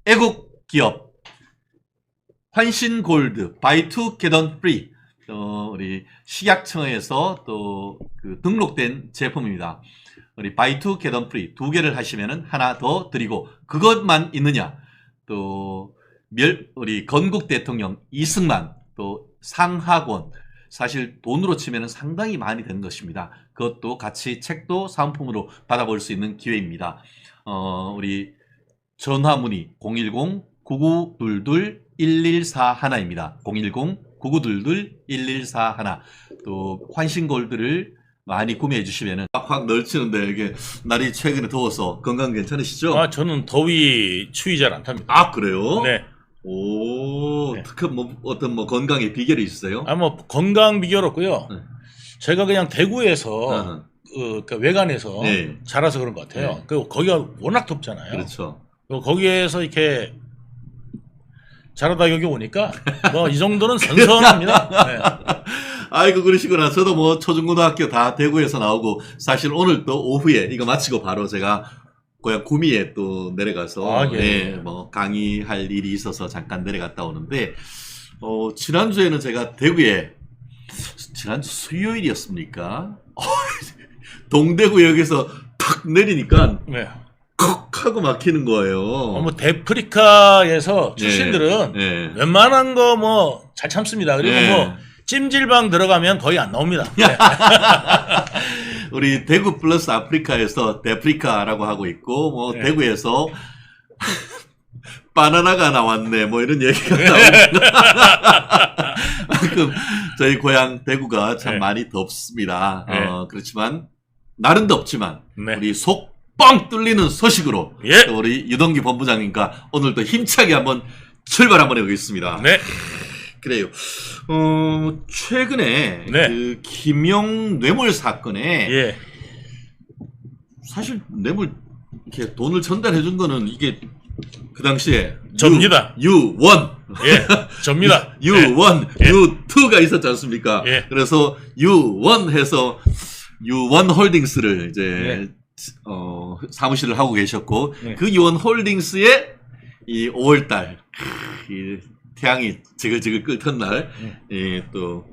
애국 기업 환신골드 Buy Two Get One Free 우리 식약청에서 또 그 등록된 제품입니다. 우리 Buy Two Get One Free 두 개를 하시면은 하나 더 드리고 그것만 있느냐? 또 우리 건국 대통령 이승만 또 상학원 사실 돈으로 치면은 상당히 많이 되는 것입니다. 그것도 같이 책도 사은품으로 받아볼 수 있는 기회입니다. 우리 전화 문의 010-9922-1141입니다. 010-9922-1141. 또 환신골드를 많이 구매해 주시면은 확 널치는데 이게 날이 최근에 더워서 건강 괜찮으시죠? 아, 저는 더위 추위 잘 안 탑니다. 아, 그래요? 네. 오, 네. 특히 뭐 어떤 뭐 건강의 비결이 있어요? 아, 뭐 건강 비결 없고요. 네. 제가 그냥 대구에서 어허. 그러니까 외관에서 네. 자라서 그런 것 같아요. 네. 그리고 거기가 워낙 덥잖아요. 그렇죠. 그리고 거기에서 이렇게 자라다 여기 오니까 뭐 이 정도는 선선합니다. 네. 아이고 그러시구나. 저도 뭐 초중고등학교 다 대구에서 나오고 사실 오늘 또 오후에 이거 마치고 바로 제가 고향 구미에 또 내려가서 뭐 강의할 일이 있어서 잠깐 내려갔다 오는데 지난주에는 제가 대구에 지난주 수요일이었습니까? 동대구역에서 탁 내리니까 네. 콕 하고 막히는 거예요. 뭐 데프리카에서 출신들은 네. 웬만한 거 뭐 잘 참습니다. 그리고 네. 뭐 찜질방 들어가면 거의 안 나옵니다. 네. 우리 대구 플러스 아프리카에서 데프리카라고 하고 있고 뭐 네. 대구에서 바나나가 나왔네 뭐 이런 얘기가 나옵니다. 그만큼 저희 고향 대구가 참 네. 많이 덥습니다. 네. 그렇지만 날은 덥지만 네. 우리 속 뻥 뚫리는 소식으로 예. 또 우리 유동기 본부장님과 오늘도 힘차게 한번 출발 한번 해보겠습니다. 네. 그래요. 최근에 네. 그 김용 뇌물 사건에 예. 사실 뇌물 이렇게 돈을 전달해 준 거는 이게 그 당시에 접니다. U1 예. 접니다. U1 예. U2가 있었지 않습니까? 예. 그래서 U1 해서 U1 홀딩스를 이제 예. 사무실을 하고 계셨고 예. 그 U1 홀딩스의 이 5월달 이 태양이 지글지글 끓던 날 또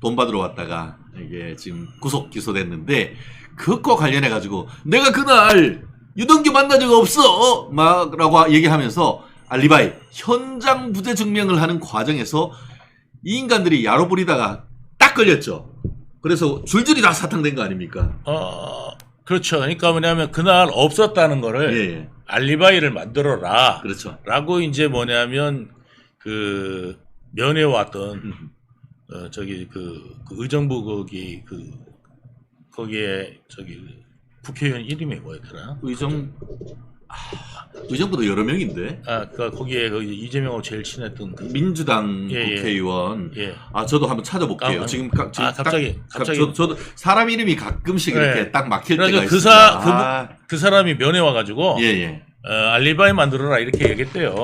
돈 받으러 왔다가 이게 지금 구속 기소됐는데 그것과 관련해 가지고 내가 그날 유동규 만난 적 없어 막라고 얘기하면서 알리바이 현장 부재 증명을 하는 과정에서 이 인간들이 야로 부리다가 딱 걸렸죠. 그래서 줄줄이 다 사탕된 거 아닙니까? 그렇죠. 그러니까 뭐냐면 그날 없었다는 거를 예. 알리바이를 만들어라. 그렇죠. 라고 이제 뭐냐면 그 면회 왔던 저기 그 의정부 거기에 저기 국회의원 이름이 뭐였더라? 의정부도 여러 명인데. 그러니까 거기에 그 이재명하고 제일 친했던 그 민주당 예, 국회의원. 예. 저도 한번 찾아볼게요. 지금 갑자기 저도 사람 이름이 가끔씩 이렇게 예. 딱 막힐 때가 그래가지고 있습니다. 그 사람이 면회 와가지고 예. 알리바이 만들어라 이렇게 얘기했대요.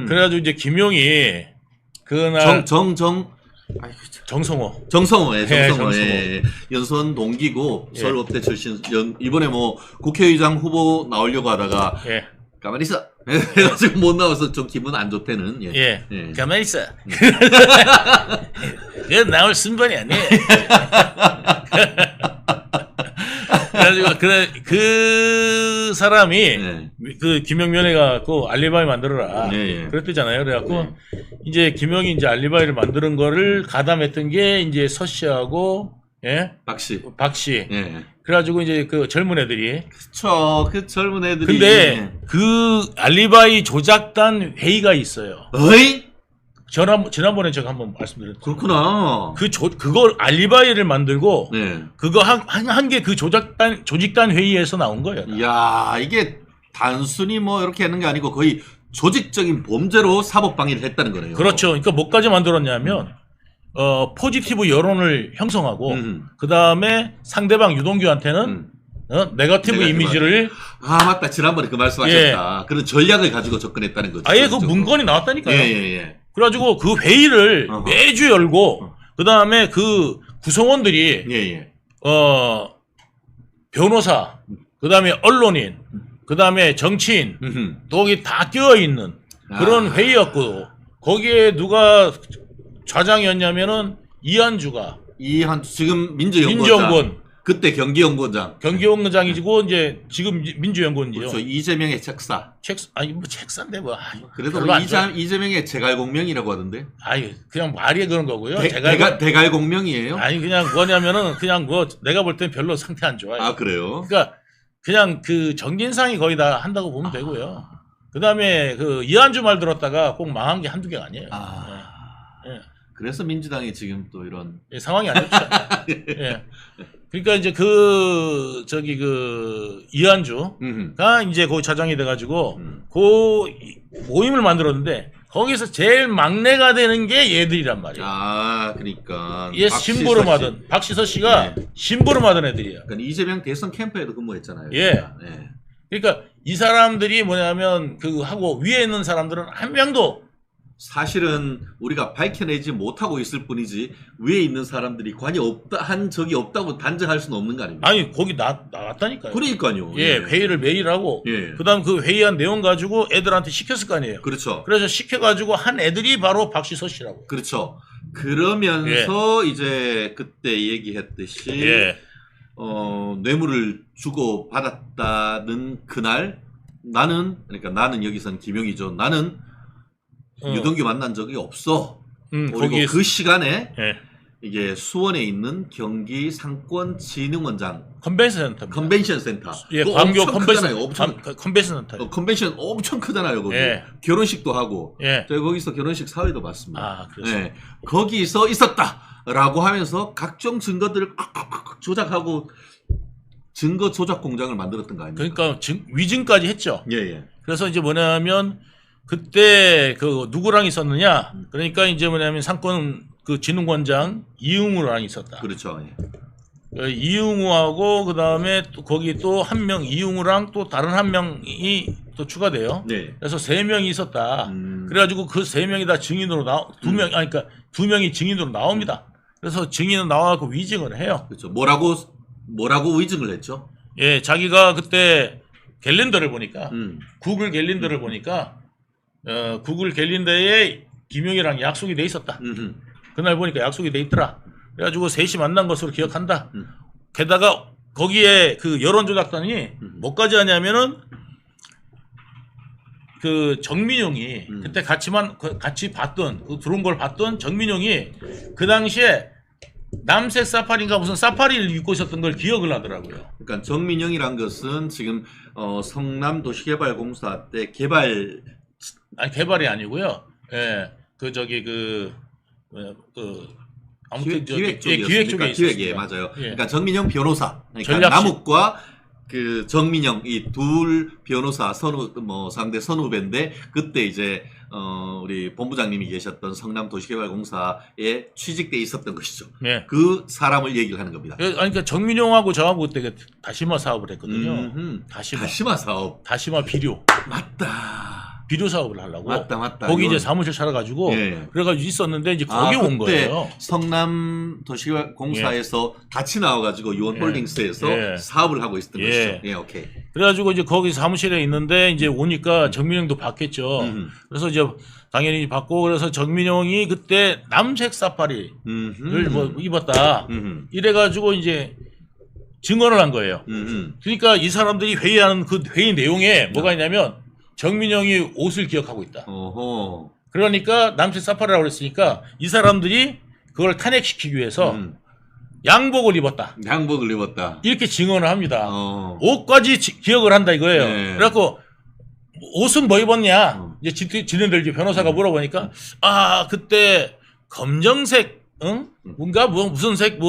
그래가지고 이제 김용이 그날 정성호. 예. 연수원 동기고 예. 서울업대 출신. 이번에 뭐 국회의장 후보 나오려고 하다가 예. 가만히 있어. 해가지고 못 나와서 좀 기분 안 좋대는. 예. 가만히 있어. 그건 나올 순번이 아니에요. 그래가지고 그 사람이 예. 그 김용면회 갖고 알리바이 만들어라. 예. 그랬대잖아요. 그래갖고 이제 김용이 이제 알리바이를 만드는 거를 가담했던 게 이제 서 씨하고 박 씨. 예. 그래가지고 이제 그 젊은 애들이. 그쵸. 그 젊은 애들이. 근데 그 알리바이 조작단 회의가 있어요. 어이? 지난번에 제가 한번 말씀드렸죠. 그렇구나. 그걸 알리바이를 만들고 네. 그거 한 게 그 조직단 회의에서 나온 거예요. 이야, 이게 단순히 뭐 이렇게 하는 게 아니고 거의 조직적인 범죄로 사법 방해를 했다는 거네요. 그렇죠. 그러니까 뭐까지 만들었냐면 포지티브 여론을 형성하고 그 다음에 상대방 유동규한테는 네거티브 이미지를 맞다. 지난번에 그 말씀하셨다. 그런 전략을 가지고 접근했다는 거죠. 아예 그 문건이 나왔다니까요. 예. 그래가지고 그 회의를 매주 열고 그 다음에 그 구성원들이 예. 변호사 그 다음에 언론인 그다음에 정치인, 음흠. 또 거기 다 끼어 있는 그런 아. 회의였고 거기에 누가 좌장이었냐면은 이한주가 이한 지금 민주연구원장. 민주연구원 그때 경기연구원장. 경기연구원장이고 이제 지금 민주연구원이죠. 그렇죠. 이재명의 책사. 아니 뭐 책사인데 뭐 그래도 별로 뭐 안 좋아. 이재명의 제갈공명이라고 하던데. 아니 그냥 말이 그런 거고요. 대갈공명이에요? 아니 그냥 뭐냐면은 그냥 뭐 내가 볼 땐 별로 상태 안 좋아요. 아 그래요? 그러니까 그냥 그 정진상이 거의 다 한다고 보면 되고요. 그다음에 그 이한주 말 들었다가 꼭 망한 게 한두 개가 아니에요. 예. 그래서 민주당이 지금 또 이런. 예, 상황이 안 좋죠. 예. 그러니까 이제 그 저기 그 이한주가 이제 거기 차장이 돼가지고 그 모임을 만들었는데 거기서 제일 막내가 되는 게 얘들이란 말이에요. 아 그러니까. 예, 심부름하던 박시서 씨가 심부름하던 애들이에요. 그러니까 이재명 대선 캠프에도 근무했잖아요. 예. 네. 그러니까 이 사람들이 뭐냐면 그 하고 위에 있는 사람들은 한 명도 사실은 우리가 밝혀내지 못하고 있을 뿐이지 위에 있는 사람들이 관이 없다 한 적이 없다고 단정할 수는 없는 거 아닙니까? 아니 거기 나왔다니까요. 그러니까요. 예, 회의를 매일 하고 예. 그다음 그 회의한 내용 가지고 애들한테 시켰을 거 아니에요. 그렇죠. 그래서 시켜가지고 한 애들이 바로 박시서 씨라고. 그렇죠. 그러면서 이제 그때 얘기했듯이 예. 뇌물을 주고 받았다는 그날 나는 여기선 김용이죠. 나는 유동규 만난 적이 없어. 그리고 거기 그 시간에 예. 이게 수원에 있는 경기 상권진흥원장 컨벤션 센터. 컨벤션 센터. 예, 그거 광교 엄청 크잖아요. 엄청 컨벤션 센터. 컨벤션 엄청 크잖아요. 거기 예. 결혼식도 하고. 예. 제가 거기서 결혼식 사회도 봤습니다. 아, 그렇죠. 예. 거기서 있었다라고 하면서 각종 증거들을 조작하고 증거 조작 공장을 만들었던 거 아닙니까? 그러니까 위증까지 했죠. 예. 그래서 이제 뭐냐면 그때 그 누구랑 있었느냐? 그러니까 이제 뭐냐면 상권 그 진흥원장 이웅우랑 있었다. 그렇죠. 예. 이웅우하고 그 다음에 또 거기 또 한 명 이웅우랑 또 다른 한 명이 또 추가돼요. 네. 그래서 3명이 있었다. 그래가지고 그 3명이 다 증인으로 그러니까 2명이 증인으로 나옵니다. 그래서 증인은 나와서 위증을 해요. 그렇죠. 뭐라고 위증을 했죠? 예, 자기가 그때 갤린더를 보니까 구글 갤린더를 보니까 구글 갤린더에 김용이랑 약속이 돼 있었다. 그날 보니까 약속이 돼 있더라. 그래가지고 셋이 만난 것으로 기억한다. 게다가 거기에 그 여론조작단이 뭐까지 하냐면은 그 정민용이 그때 같이 봤던 그 들어온 걸 봤던 정민용이 그 당시에 남색 사파리인가 무슨 사파리를 입고 있었던 걸 기억을 하더라고요. 그러니까 정민영이란 것은 지금 성남도시개발공사 때 개발이 아니고요. 예, 아무튼 기획 기획 쪽에 기획이에요, 맞아요. 예. 그러니까 정민영 변호사, 그러니까 전략실. 남욱과 그 정민영 이 둘 변호사 상대 선후배인데 그때 이제 우리 본부장님이 계셨던 성남도시개발공사에 취직돼 있었던 것이죠. 예. 그 사람을 얘기를 하는 겁니다. 그러니까 정민용하고 저하고 그때 다시마 사업을 했거든요. 다시마 사업. 다시마 비료 맞다. 사업을 하려고. 맞다. 거기 이제 이건- 사무실 차려가지고 예. 그래가지고 있었는데 이제 거기 온 그때 거예요. 성남도시공사에서 같이 나와가지고 유원홀딩스에서 예. 사업을 하고 있었던 예. 것이죠. 예, 오케이. 그래가지고 이제 거기 사무실에 있는데 이제 오니까 정민용도 봤겠죠. 그래서 이제 당연히 봤고 그래서 정민용이 그때 남색 사파리를 뭐 입었다. 이래가지고 이제 증언을 한 거예요. 그러니까 이 사람들이 회의하는 그 회의 내용에 뭐가 있냐면 정민용이 옷을 기억하고 있다. 어허. 그러니까 남색 사파리라고 그랬으니까 이 사람들이 그걸 탄핵시키기 위해서 양복을 입었다. 양복을 입었다. 이렇게 증언을 합니다. 어. 옷까지 기억을 한다 이거예요. 네. 그래갖고 옷은 뭐 입었냐? 이제 지네들 이제 변호사가 물어보니까 그때 검정색 뭔가 무슨 색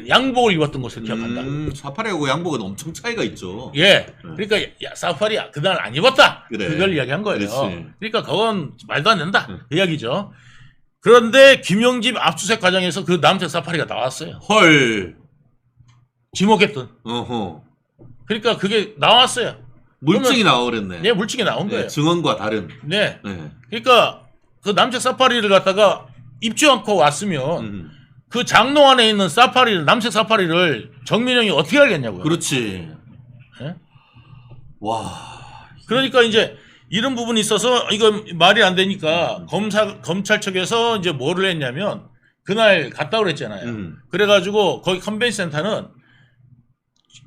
양복을 입었던 것을 기억한다. 사파리하고 양복은 엄청 차이가 있죠. 예. 그러니까 사파리 그날 안 입었다. 그래. 그걸 이야기한 거예요. 그렇지. 그러니까 그건 말도 안 된다. 그 이야기죠. 그런데 김용집 압수수색 과정에서 그 남색 사파리가 나왔어요. 헐. 지목했던. 어허. 그러니까 그게 나왔어요. 물증이 나와버렸네. 네, 물증이 나온 거예요. 증언과 다른. 네. 네. 그러니까 그 남색 사파리를 갖다가 입지 않고 왔으면 그 장로 안에 있는 남색 사파리를 정민영이 어떻게 알겠냐고요. 그렇지. 예? 와. 그러니까 이제 이런 부분이 있어서 이건 말이 안 되니까 검찰 측에서 이제 뭐를 했냐면 그날 갔다 그랬잖아요. 그래가지고 거기 컨벤션 센터는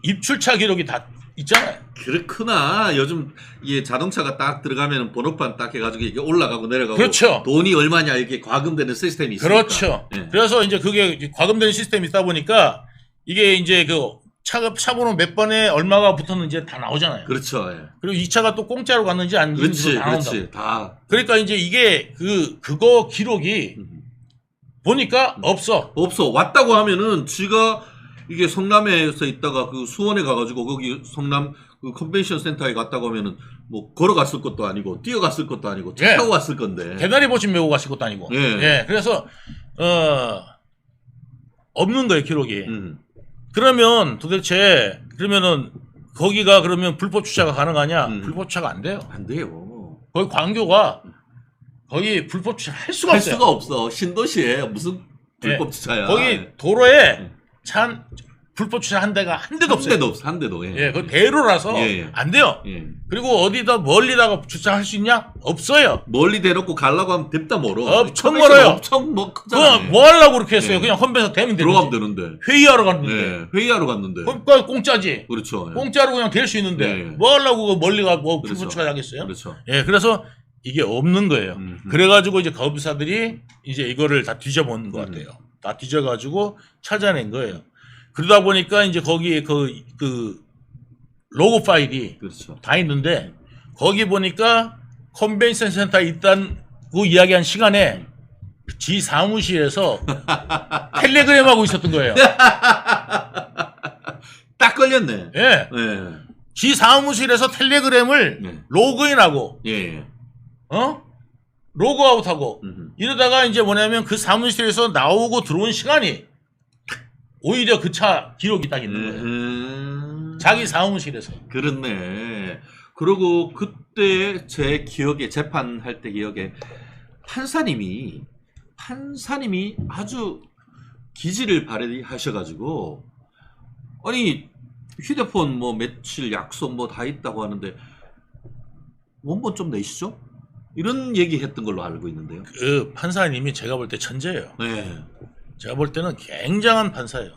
입출차 기록이 다 있잖아요. 그렇구나. 요즘 이게 자동차가 딱 들어가면 번호판 딱 해가지고 이게 올라가고 내려가고 그렇죠. 돈이 얼마냐 이렇게 과금되는 시스템이 있으니까. 그렇죠. 예. 그래서 이제 그게 과금되는 시스템이 있다 보니까 이게 이제 그 차번호 몇 번에 얼마가 붙었는지 다 나오잖아요. 그렇죠. 예. 그리고 이 차가 또 공짜로 갔는지 안 갔는지 다 나온다고. 그렇지. 다. 그러니까 이제 이게 그거 기록이 보니까 없어. 없어. 왔다고 하면은 지가 이게 성남에서 있다가 그 수원에 가가지고 거기 성남 그 컨벤션 센터에 갔다고 하면은 뭐 걸어갔을 것도 아니고 뛰어갔을 것도 아니고 차 예. 타고 갔을 건데. 대다리 보침 메고 갔을 것도 아니고. 예. 예. 그래서 없는 거예요 기록이. 음. 그러면 도대체 그러면은 거기가 그러면 불법 주차가 가능하냐? 불법 주차가 안 돼요. 안 돼요. 거기 광교가 거기 불법 주차 할 수가 할 없어요. 수가 없어. 신도시에 무슨 불법 주차야. 거기 도로에 차 불법 주차 한 대가 한 대도 한 없어요. 대도 없어. 한 대도. 예. 예, 그 대로라서 예. 안 돼요. 예. 그리고 어디다 멀리다가 주차할 수 있냐? 없어요. 멀리 대놓고 가려고 하면 냅다 멀어. 엄청 컨벤션 멀어요. 엄청 뭐 크잖아. 그거 뭐 하려고 그렇게 했어요? 예. 그냥 험배서 대면 들어가면 되는데. 되는데. 회의하러 갔는데. 예. 회의하러 갔는데. 그러니까 공짜지. 그렇죠. 예. 공짜로 그냥 될 수 있는데 예. 뭐 하려고 그 멀리 가뭐 그렇죠. 불법 주차 하겠어요? 그렇죠. 예, 그래서 이게 없는 거예요. 그래가지고 이제 검사들이 이제 이거를 다 뒤져본 것 같아요. 다 뒤져가지고 찾아낸 거예요. 그러다 보니까 이제 거기에 그 로고 파일이 그렇죠. 다 있는데 거기 보니까 컨벤션 센터에 있다고 이야기한 시간에 지 사무실에서 텔레그램 하고 있었던 거예요. 딱 걸렸네. 예. 예. 지 사무실에서 텔레그램을 네. 로그인하고 예. 로그아웃하고 이러다가 이제 뭐냐면 그 사무실에서 나오고 들어온 시간이 오히려 그 차 기록이 딱 있는 거예요. 자기 사무실에서. 그렇네. 그리고 그때 제 기억에 재판할 때 기억에 판사님이 아주 기지를 발휘하셔가지고 아니 휴대폰 뭐 며칠 약속 뭐 다 있다고 하는데 원본 좀 내시죠? 이런 얘기했던 걸로 알고 있는데요. 그 판사님이 제가 볼 때 천재예요. 네. 제가 볼 때는 굉장한 판사예요.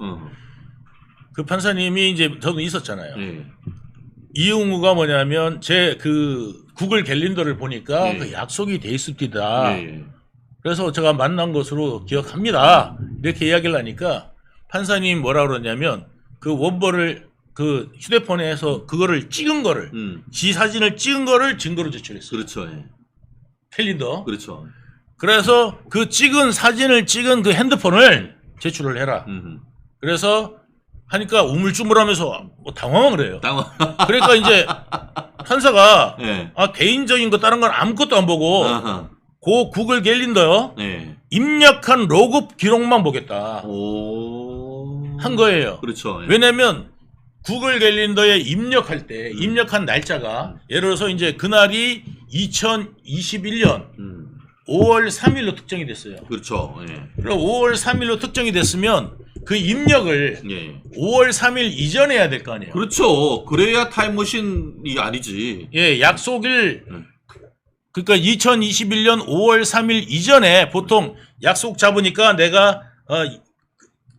그 판사님이 이제 저도 있었잖아요. 네. 이용우가 뭐냐면 제 그 구글 갤린더를 보니까 네. 그 약속이 돼 있습니다. 네. 그래서 제가 만난 것으로 기억합니다. 이렇게 이야기를 하니까 판사님 뭐라 그러냐면 그 원본을 그 휴대폰에서 그거를 찍은 거를 지 사진을 찍은 거를 증거로 제출했어요. 그렇죠. 예. 캘린더. 그렇죠. 그래서 그 찍은 사진을 찍은 그 핸드폰을 제출을 해라. 그래서 하니까 우물쭈물하면서 뭐 당황을 해요. 그러니까 이제 판사가 네. 개인적인 거 다른 건 아무것도 안 보고 아하. 그 구글 갤린더요. 네. 입력한 로그 기록만 보겠다. 오. 한 거예요. 그렇죠. 예. 왜냐면 구글 갤린더에 입력할 때 입력한 날짜가 예를 들어서 이제 그날이 2021년 5월 3일로 특정이 됐어요. 그렇죠. 예. 그럼 5월 3일로 특정이 됐으면 그 입력을 예. 5월 3일 이전에 해야 될 거 아니에요. 그렇죠. 그래야 타임머신이 아니지. 예, 약속일 그러니까 2021년 5월 3일 이전에 보통 약속 잡으니까 내가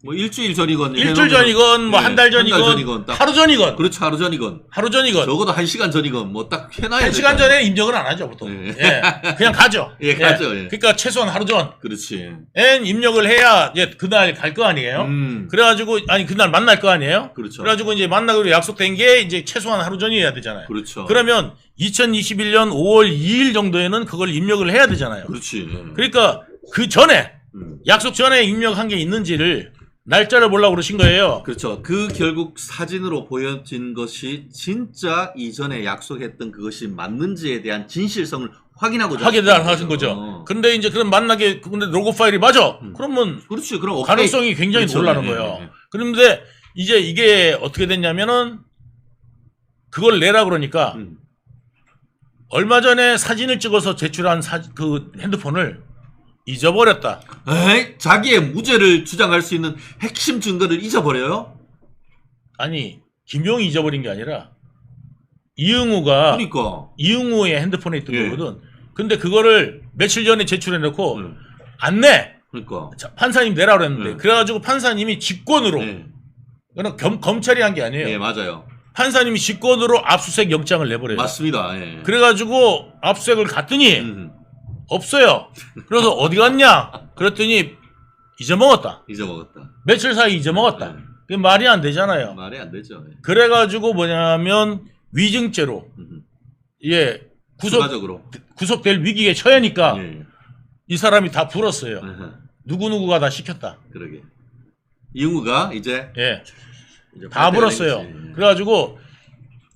뭐 일주일 전이건 일주일 전이건 뭐 한 달 전이건 딱. 하루 전이건 그렇죠. 하루 전이건 하루 전이건 적어도 1시간 전이건 뭐 딱 해놔야 돼. 1시간 전에 입력은 안 하죠 보통. 예. 예, 그냥 가죠. 예, 가죠. 예. 그러니까 최소한 하루 전 그렇지. 입력을 해야 이제 그날 갈 거 아니에요. 그래가지고 아니 그날 만날 거 아니에요. 그렇죠. 그래가지고 이제 만나기로 약속된 게 이제 최소한 하루 전이어야 되잖아요. 그렇죠. 그러면 2021년 5월 2일 정도에는 그걸 입력을 해야 되잖아요. 그렇지. 예. 그러니까 그 전에 약속 전에 입력한 게 있는지를 날짜를 보려고 그러신 거예요. 그렇죠. 그 결국 사진으로 보여진 것이 진짜 이전에 약속했던 그것이 맞는지에 대한 진실성을 확인하고자 하신 거죠. 근데 이제 그럼 만나게 근데 로고 파일이 맞아. 그러면 그렇지. 그럼 가능성이 굉장히 그렇죠. 놀라는 네, 거예요. 네, 네. 그런데 이제 이게 어떻게 됐냐면은 그걸 내라 그러니까 얼마 전에 사진을 찍어서 제출한 그 핸드폰을 잊어버렸다. 에이, 자기의 무죄를 주장할 수 있는 핵심 증거를 잊어버려요? 아니 김용이 잊어버린 게 아니라 이응우가 그러니까. 이응우의 핸드폰에 있던 예. 거거든. 근데 그거를 며칠 전에 제출해놓고 네. 안 내. 그러니까. 자, 판사님 내라고 그랬는데 네. 그래가지고 판사님이 직권으로 네. 그건 검찰이 한 게 아니에요. 예, 맞아요. 판사님이 직권으로 압수수색 영장을 내버려요. 맞습니다. 예. 그래가지고 압수수색을 갔더니 없어요. 그래서 어디 갔냐? 그랬더니 잊어먹었다. 잊어먹었다. 며칠 사이 잊어먹었다. 네. 그게 말이 안 되잖아요. 말이 안 되죠. 예. 그래가지고 뭐냐면 위증죄로 예 추가적으로. 구속될 위기에 처하니까 예. 이 사람이 다 불었어요. 아하, 누구누구가 다 시켰다. 그러게. 이응우가 이제 예. 이제 다 불었어요. 거지. 그래가지고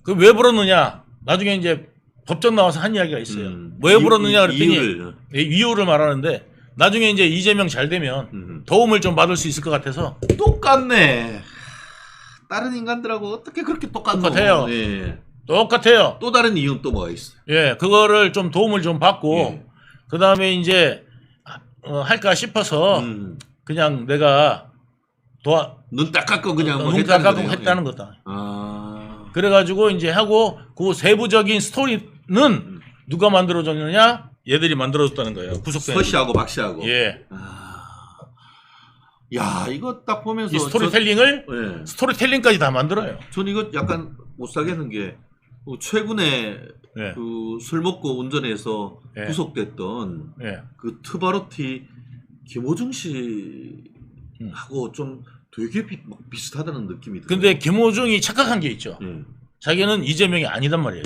그 왜 불었느냐? 나중에 이제 법정 나와서 한 이야기가 있어요. 왜 불었느냐 그랬더니 이유를. 이유를 말하는데 나중에 이제 이재명 잘 되면 도움을 좀 받을 수 있을 것 같아서 똑같네. 다른 인간들하고 어떻게 그렇게 똑같노? 똑같아요. 예. 똑같아요. 또 다른 이유는 또 뭐가 있어요? 예, 그거를 좀 도움을 좀 받고 예. 그 다음에 이제 할까 싶어서 그냥 내가 눈 딱 감고 그냥 뭐 눈 했다는 깎고 거네요. 했다는 예. 거다. 아. 그래가지고 이제 하고 그 세부적인 스토리는 누가 만들어줬느냐? 얘들이 만들어줬다는 거예요. 구속된. 서씨하고 박씨하고. 예. 아. 야, 이거 딱 보면서 이 스토리텔링을 예. 스토리텔링까지 다 만들어요. 전 이거 약간 못 사겠는 게 최근에 예. 그 술 먹고 운전해서 예. 구속됐던 예. 그 트바로티 김호중 씨하고 좀 되게 막 비슷하다는 느낌이 들어요. 근데 김호중이 착각한 게 있죠. 예. 자기는 이재명이 아니단 말이에요.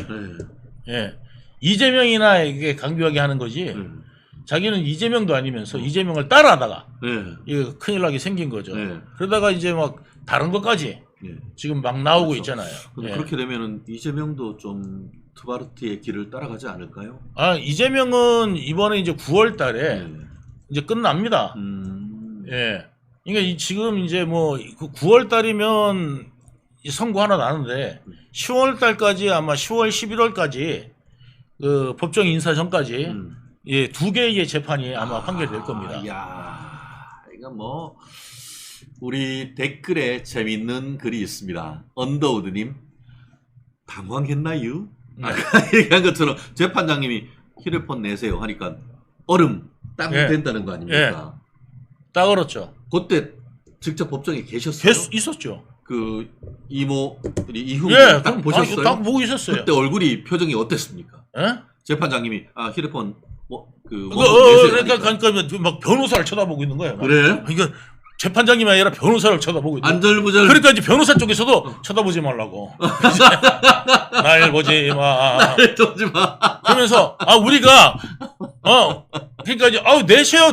예. 예. 이재명이나 이게 강조하게 하는 거지. 예. 자기는 이재명도 아니면서 이재명을 따라하다가 예. 이거 큰일 나게 생긴 거죠. 예. 그러다가 이제 막 다른 것까지 예. 지금 막 나오고 그렇죠. 있잖아요. 근데 예. 그렇게 되면은 이재명도 좀 트바르티의 길을 따라가지 않을까요? 아, 이재명은 이번에 이제 9월 달에 예. 이제 끝납니다. 음. 예. 그러니까 지금 이제 뭐 9월 달이면 선고 하나 나는데 10월 달까지 아마 10월 11월까지 그 법정 인사 전까지 예, 2개의 재판이 아마 판결될 겁니다. 야, 이거 뭐 우리 댓글에 재밌는 글이 있습니다. 언더우드님 당황했나요? 아까 얘기한 것처럼 재판장님이 휴대폰 내세요 하니까 얼음 딱 예. 된다는 거 아닙니까? 딱 그렇죠. 그때 직접 법정에 계셨어요? 있었죠. 그 이모 우리 이후 예, 딱 보셨어요? 딱 보고 있었어요. 그때 얼굴이 표정이 어땠습니까? 예? 재판장님이 휴대폰 내세요 그러니까 하니까. 막 변호사를 쳐다보고 있는 거예요. 막. 그래? 그러니까 재판장님이 아니라 변호사를 쳐다보고 있는 거예요. 안절부절. 그러니까 이제 변호사 쪽에서도 쳐다보지 말라고. 날 보지 마. 떠지 마. 그러면서 우리가 그러니까 이제 내세요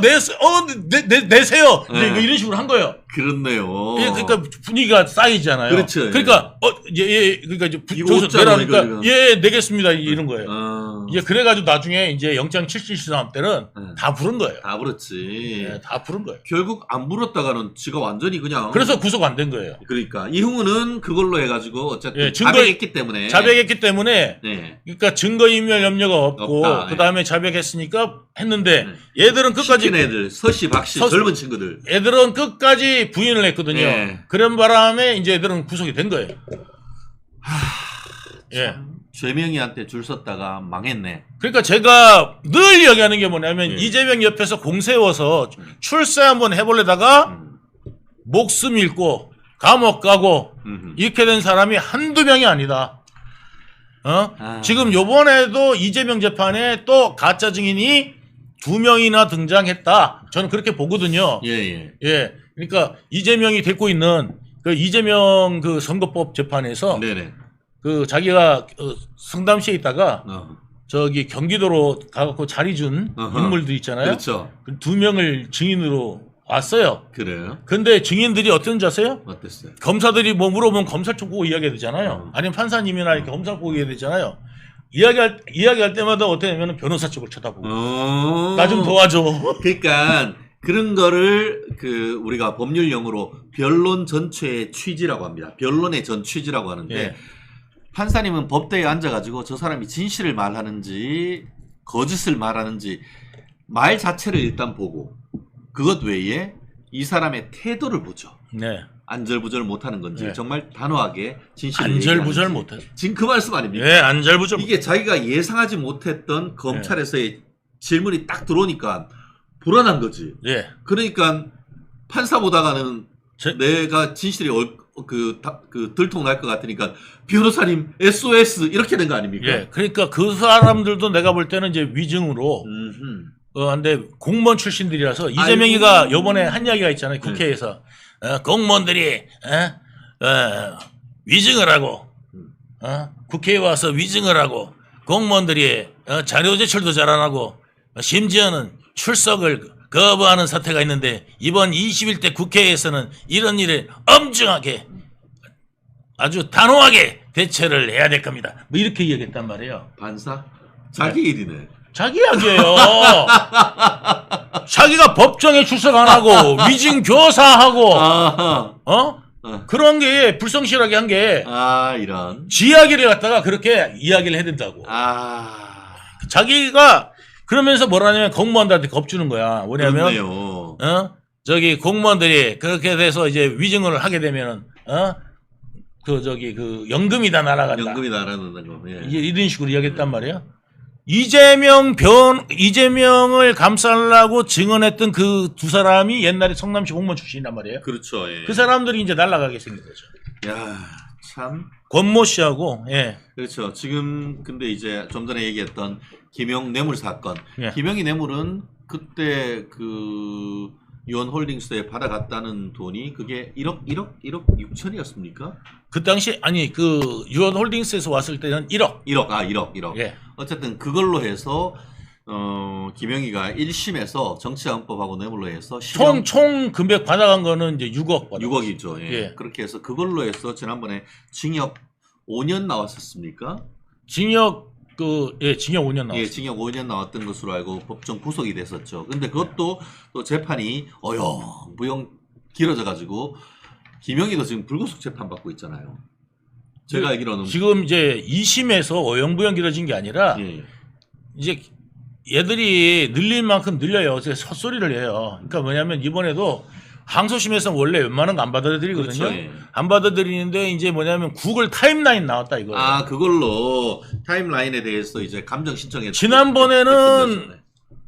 내세요 네. 이런 식으로 한 거예요. 그렇네요. 예, 그러니까 분위기가 쌓이잖아요. 그렇죠. 그러니까 그러니까 이제 이거 저기서 없잖아, 내라니까 이거. 예 내겠습니다 이런 거예요. 아, 예 그래가지고 나중에 이제 영장 77시상 때는 네. 다 부른 거예요. 다 그렇지. 예, 다 부른 거예요. 결국 안 물었다가는 지가 완전히 그냥. 그래서 구속 안 된 거예요. 그러니까 이흥우는 그걸로 해가지고 어쨌든 예, 자백했기 때문에. 자백했기 때문에 네. 그러니까 증거인멸 염려가 없고 없다. 그 다음에 자백했으니까 했는데 얘들은 끝까지 시킨 애들 서씨 박씨 젊은 친구들. 애들은 끝까지 부인을 했거든요. 예. 그런 바람에 이제 애들은 구속이 된 거예요. 예. 죄명이한테 줄 섰다가 망했네. 그러니까 제가 늘 이야기하는 게 뭐냐면 예. 이재명 옆에서 공 세워서 출세 한번 해보려다가 목숨 잃고 감옥 가고 이렇게 된 사람이 한두 명이 아니다. 지금 요번에도 이재명 재판에 또 가짜 증인이 2명이나 등장했다. 저는 그렇게 보거든요. 예. 예. 그러니까 이재명이 데리고 있는 그 이재명 그 선거법 재판에서 네네. 그 자기가 성담시에 있다가 어. 저기 경기도로 가갖고 자리 준 어허. 인물들 있잖아요. 그렇죠. 그 2명을 증인으로 왔어요. 그래요. 근데 증인들이 어떤 줄 아세요? 어땠어요? 검사들이 뭐 물어보면 검사 쪽 보고 이야기해야 되잖아요. 아니면 판사님이나 이렇게 검사 보고 이야기해야 되잖아요. 이야기할 때마다 어떻게 하면 변호사 쪽을 쳐다보고 나 좀 도와줘. 그러니까 그런 거를 우리가 법률 용어로 변론 전체의 취지라고 합니다. 변론의 전 취지라고 하는데 예. 판사님은 법대에 앉아가지고 저 사람이 진실을 말하는지 거짓을 말하는지 말 자체를 일단 보고 그것 외에 이 사람의 태도를 보죠. 네. 안절부절 못하는 건지 네. 정말 단호하게 진실을 안절부절 얘기하는지. 못해. 지금 그 말씀 아닙니까? 예, 안절부절. 이게 자기가 예상하지 못했던 검찰에서의 질문이 딱 들어오니까 불안한 거지. 예. 그러니까 판사 보다가는 내가 진실이 들통날 것 같으니까 변호사님 SOS 이렇게 된 거 아닙니까? 예. 그러니까 그 사람들도 내가 볼 때는 이제 위증으로 근데 공무원 출신들이라서 이재명이가 요번에 한 이야기가 있잖아요. 국회에서 공무원들이 위증을 하고 국회에 와서 위증을 하고 공무원들이 자료 제출도 잘 안 하고 심지어는 출석을 거부하는 사태가 있는데 이번 21대 국회에서는 이런 일을 엄중하게 아주 단호하게 대처를 해야 될 겁니다. 뭐 이렇게 얘기했단 말이에요. 판사? 자기 일이네. 자기 이야기예요. 자기가 법정에 출석 안 하고 위증 교사하고 그런 게 불성실하게 한 게 이런 지 이야기를 갖다가 그렇게 이야기를 해야 된다고. 자기가 그러면서 뭐라냐면 공무원들한테 겁주는 거야. 뭐냐면 그렇네요. 저기 공무원들이 그렇게 돼서 이제 위증을 하게 되면은 그 연금이 다 날아간다. 연금이 날아간다는 거. 예. 이런 식으로 이야기했단 말이에요. 이재명을 감싸려고 증언했던 그 두 사람이 옛날에 성남시 공무원 출신이란 말이에요. 그렇죠. 예. 그 사람들이 이제 날아가게 생긴 거죠. 야, 참. 권모 씨하고, 예. 그렇죠. 지금 근데 이제 좀 전에 얘기했던 김용 뇌물 사건. 예. 김용이 뇌물은 그때 그 유원홀딩스에 받아갔다는 돈이 그게 1억 6천이었습니까? 그 당시 아니 그 유원홀딩스에서 왔을 때는 1억. 1억. 예. 어쨌든 그걸로 해서 김영희가 1심에서 정치자금법하고 뇌물로 해서 총 금액 받아간 거는 이제 6억 받았어요. 6억이죠. 예. 예. 그렇게 해서 그걸로 해서 지난번에 징역 5년 나왔었습니까? 징역 5년 나왔어요. 예, 징역 5년 나왔던 것으로 알고 법정 구속이 됐었죠. 근데 그것도 또 재판이 어영부영 길어져 가지고 김영희도 지금 불구속 재판 받고 있잖아요. 제가 알기로는 지금 이제 2심에서 어영부영 길어진 게 아니라 이제 얘들이 늘릴 만큼 늘려요. 그래서 헛소리를 해요. 그러니까 뭐냐면 이번에도 항소심에서는 원래 웬만한 거 안 받아들이거든요. 그렇죠, 예. 안 받아들이는데 이제 뭐냐면 구글 타임라인 나왔다 이거. 그걸로 타임라인에 대해서 이제 감정 신청했. 지난번에는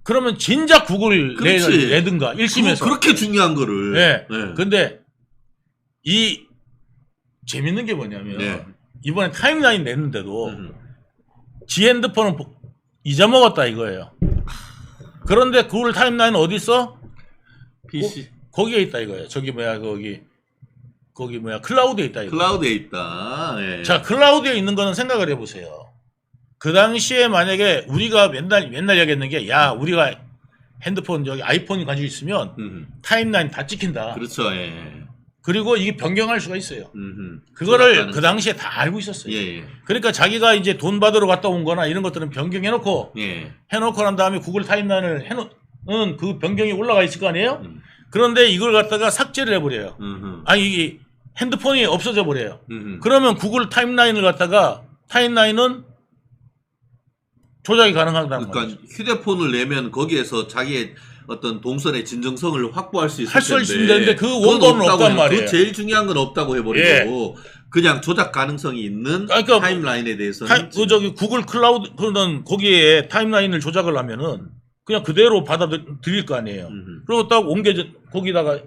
그러면 진작 구글 내든가 1심에서. 그렇게 중요한 거를. 네. 근데 재밌는 게 뭐냐면 이번에 타임라인 냈는데도 지 핸드폰은 잊어먹었다 이거예요. 그런데 구글 타임라인 어디 있어? PC. 거기에 있다 이거예요. 거기 클라우드에 있다 이거. 클라우드에 있다. 예. 자, 클라우드에 있는 거는 생각을 해보세요. 그 당시에 만약에 우리가 맨날 얘기했는 게 우리가 핸드폰 아이폰이 가지고 있으면 타임라인 다 찍힌다. 그렇죠. 예. 그리고 이게 변경할 수가 있어요. 그거를 그 당시에 다 알고 있었어요. 예. 그러니까 자기가 이제 돈 받으러 갔다 온 거나 이런 것들은 변경해놓고 해놓고 난 다음에 구글 타임라인을 해놓은 그 변경이 올라가 있을 거 아니에요? 그런데 이걸 갖다가 삭제를 해버려요. 이게 핸드폰이 없어져 버려요. 그러면 구글 타임라인을 갖다가 타임라인은 조작이 가능하다는 그러니까 거죠. 휴대폰을 내면 거기에서 자기의 어떤 동선의 진정성을 확보할 수 있을 할 수 텐데 있는데 그 원본은 없단 말이에요. 그 제일 중요한 건 없다고 해버리고 그냥 조작 가능성이 있는 그러니까 타임라인에 대해서는 구글 클라우드는 거기에 타임라인을 조작을 하면은 그냥 그대로 받아들일 거 아니에요. 그리고 딱 거기다가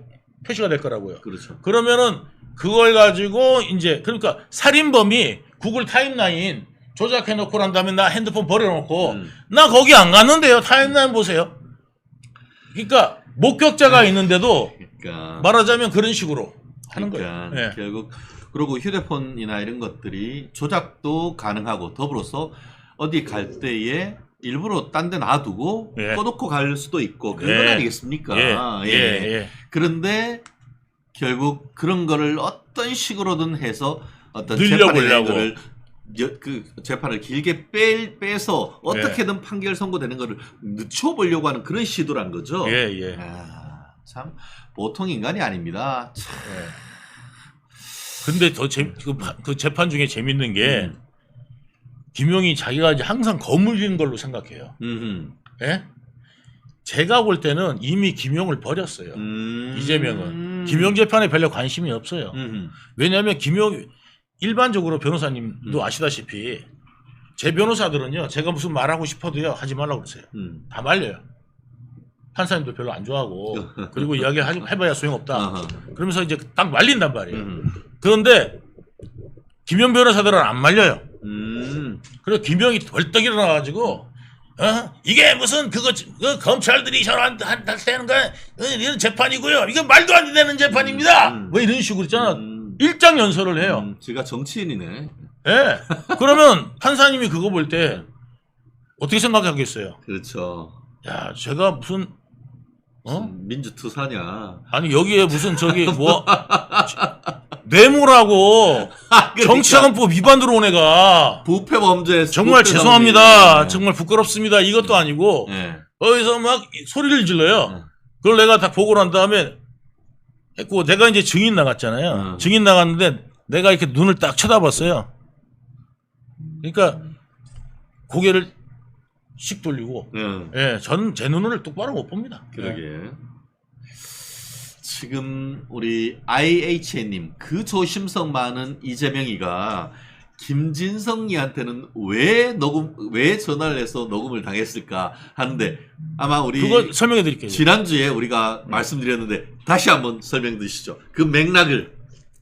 표시가 될 거라고요. 그렇죠. 그러면은 그걸 가지고 이제 그러니까 살인범이 구글 타임라인 조작해놓고 난 다음에 나 핸드폰 버려놓고 나 거기 안 갔는데요. 타임라인 보세요. 그러니까 목격자가 있는데도 말하자면 그런 식으로 하는 거예요. 결국 그리고 휴대폰이나 이런 것들이 조작도 가능하고 더불어서 어디 갈 때에 일부러 딴 데 놔두고 꺼놓고 갈 수도 있고 그런 건 아니겠습니까? 그런데 결국 그런 거를 어떤 식으로든 해서 어떤 재판을 재판을 길게 빼서 어떻게든 판결 선고되는 거를 늦춰보려고 하는 그런 시도란 거죠. 참 보통 인간이 아닙니다. 근데 더 그 재판 중에 재밌는 게 김용이 자기가 이제 항상 거물리는 걸로 생각해요. 제가 볼 때는 이미 김용을 버렸어요. 이재명은. 김용 재판에 별로 관심이 없어요. 왜냐하면 일반적으로 변호사님도 아시다시피 제 변호사들은요, 제가 무슨 말하고 싶어도요, 하지 말라고 그러세요. 다 말려요. 판사님도 별로 안 좋아하고, 그리고 이야기 해봐야 소용없다. 그러면서 이제 딱 말린단 말이에요. 그런데 김용 변호사들은 안 말려요. 그래서 김용이 벌떡 일어나가지고, 이게 무슨 그 검찰들이 저한테 하는 거 이런 재판이고요. 이거 말도 안 되는 재판입니다. 뭐 이런 식으로 있잖아. 일장연설을 해요. 제가 정치인이네. 예. 그러면 판사님이 그거 볼 때 어떻게 생각하겠어요? 그렇죠. 야, 제가 무슨 민주투사냐. 아니 여기에 무슨 저기 뭐 뇌물하고 그러니까. 정치자금법 위반 들어온 애가 부패범죄 정말 죄송합니다. 정말 부끄럽습니다. 이것도 아니고 어디서 막 소리를 질러요. 그걸 내가 다 보고 난 다음에 했고, 내가 이제 증인 나갔잖아요. 증인 나갔는데 내가 이렇게 눈을 딱 쳐다봤어요. 그러니까 고개를 씩 돌리고, 예, 저는 제 눈을 똑바로 못 봅니다. 그러게. 지금 우리 IHN님, 그 조심성 많은 이재명이가 김진성이한테는 왜 전화를 해서 녹음을 당했을까 하는데, 아마 우리 그거 설명해 드릴게요. 지난주에 우리가 말씀드렸는데 다시 한번 설명 드시죠. 그 맥락을.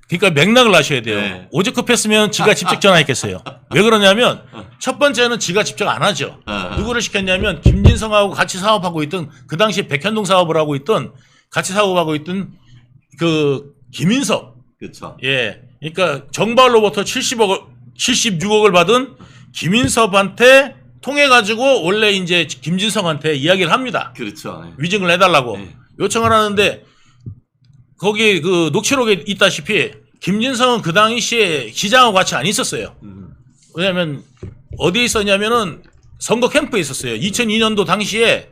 그러니까 맥락을 아셔야 돼요. 네. 오죽급했으면 지가 직접 전화했겠어요. 왜 그러냐면 첫 번째는 지가 직접 안 하죠. 누구를 시켰냐면 김진성하고 같이 사업하고 있던, 그 당시에 백현동 사업을 하고 있던, 같이 사업하고 있던 그 김인석. 그렇죠. 예. 그러니까 정바울로부터 76억을 받은 김인섭한테 통해 가지고 원래 이제 김진성한테 이야기를 합니다. 그렇죠. 위증을 해달라고 요청을 하는데, 거기 그 녹취록에 있다시피 김진성은 그 당시에 기자하고 같이 안 있었어요. 왜냐하면 어디에 있었냐면은 선거 캠프에 있었어요. 2002년도 당시에,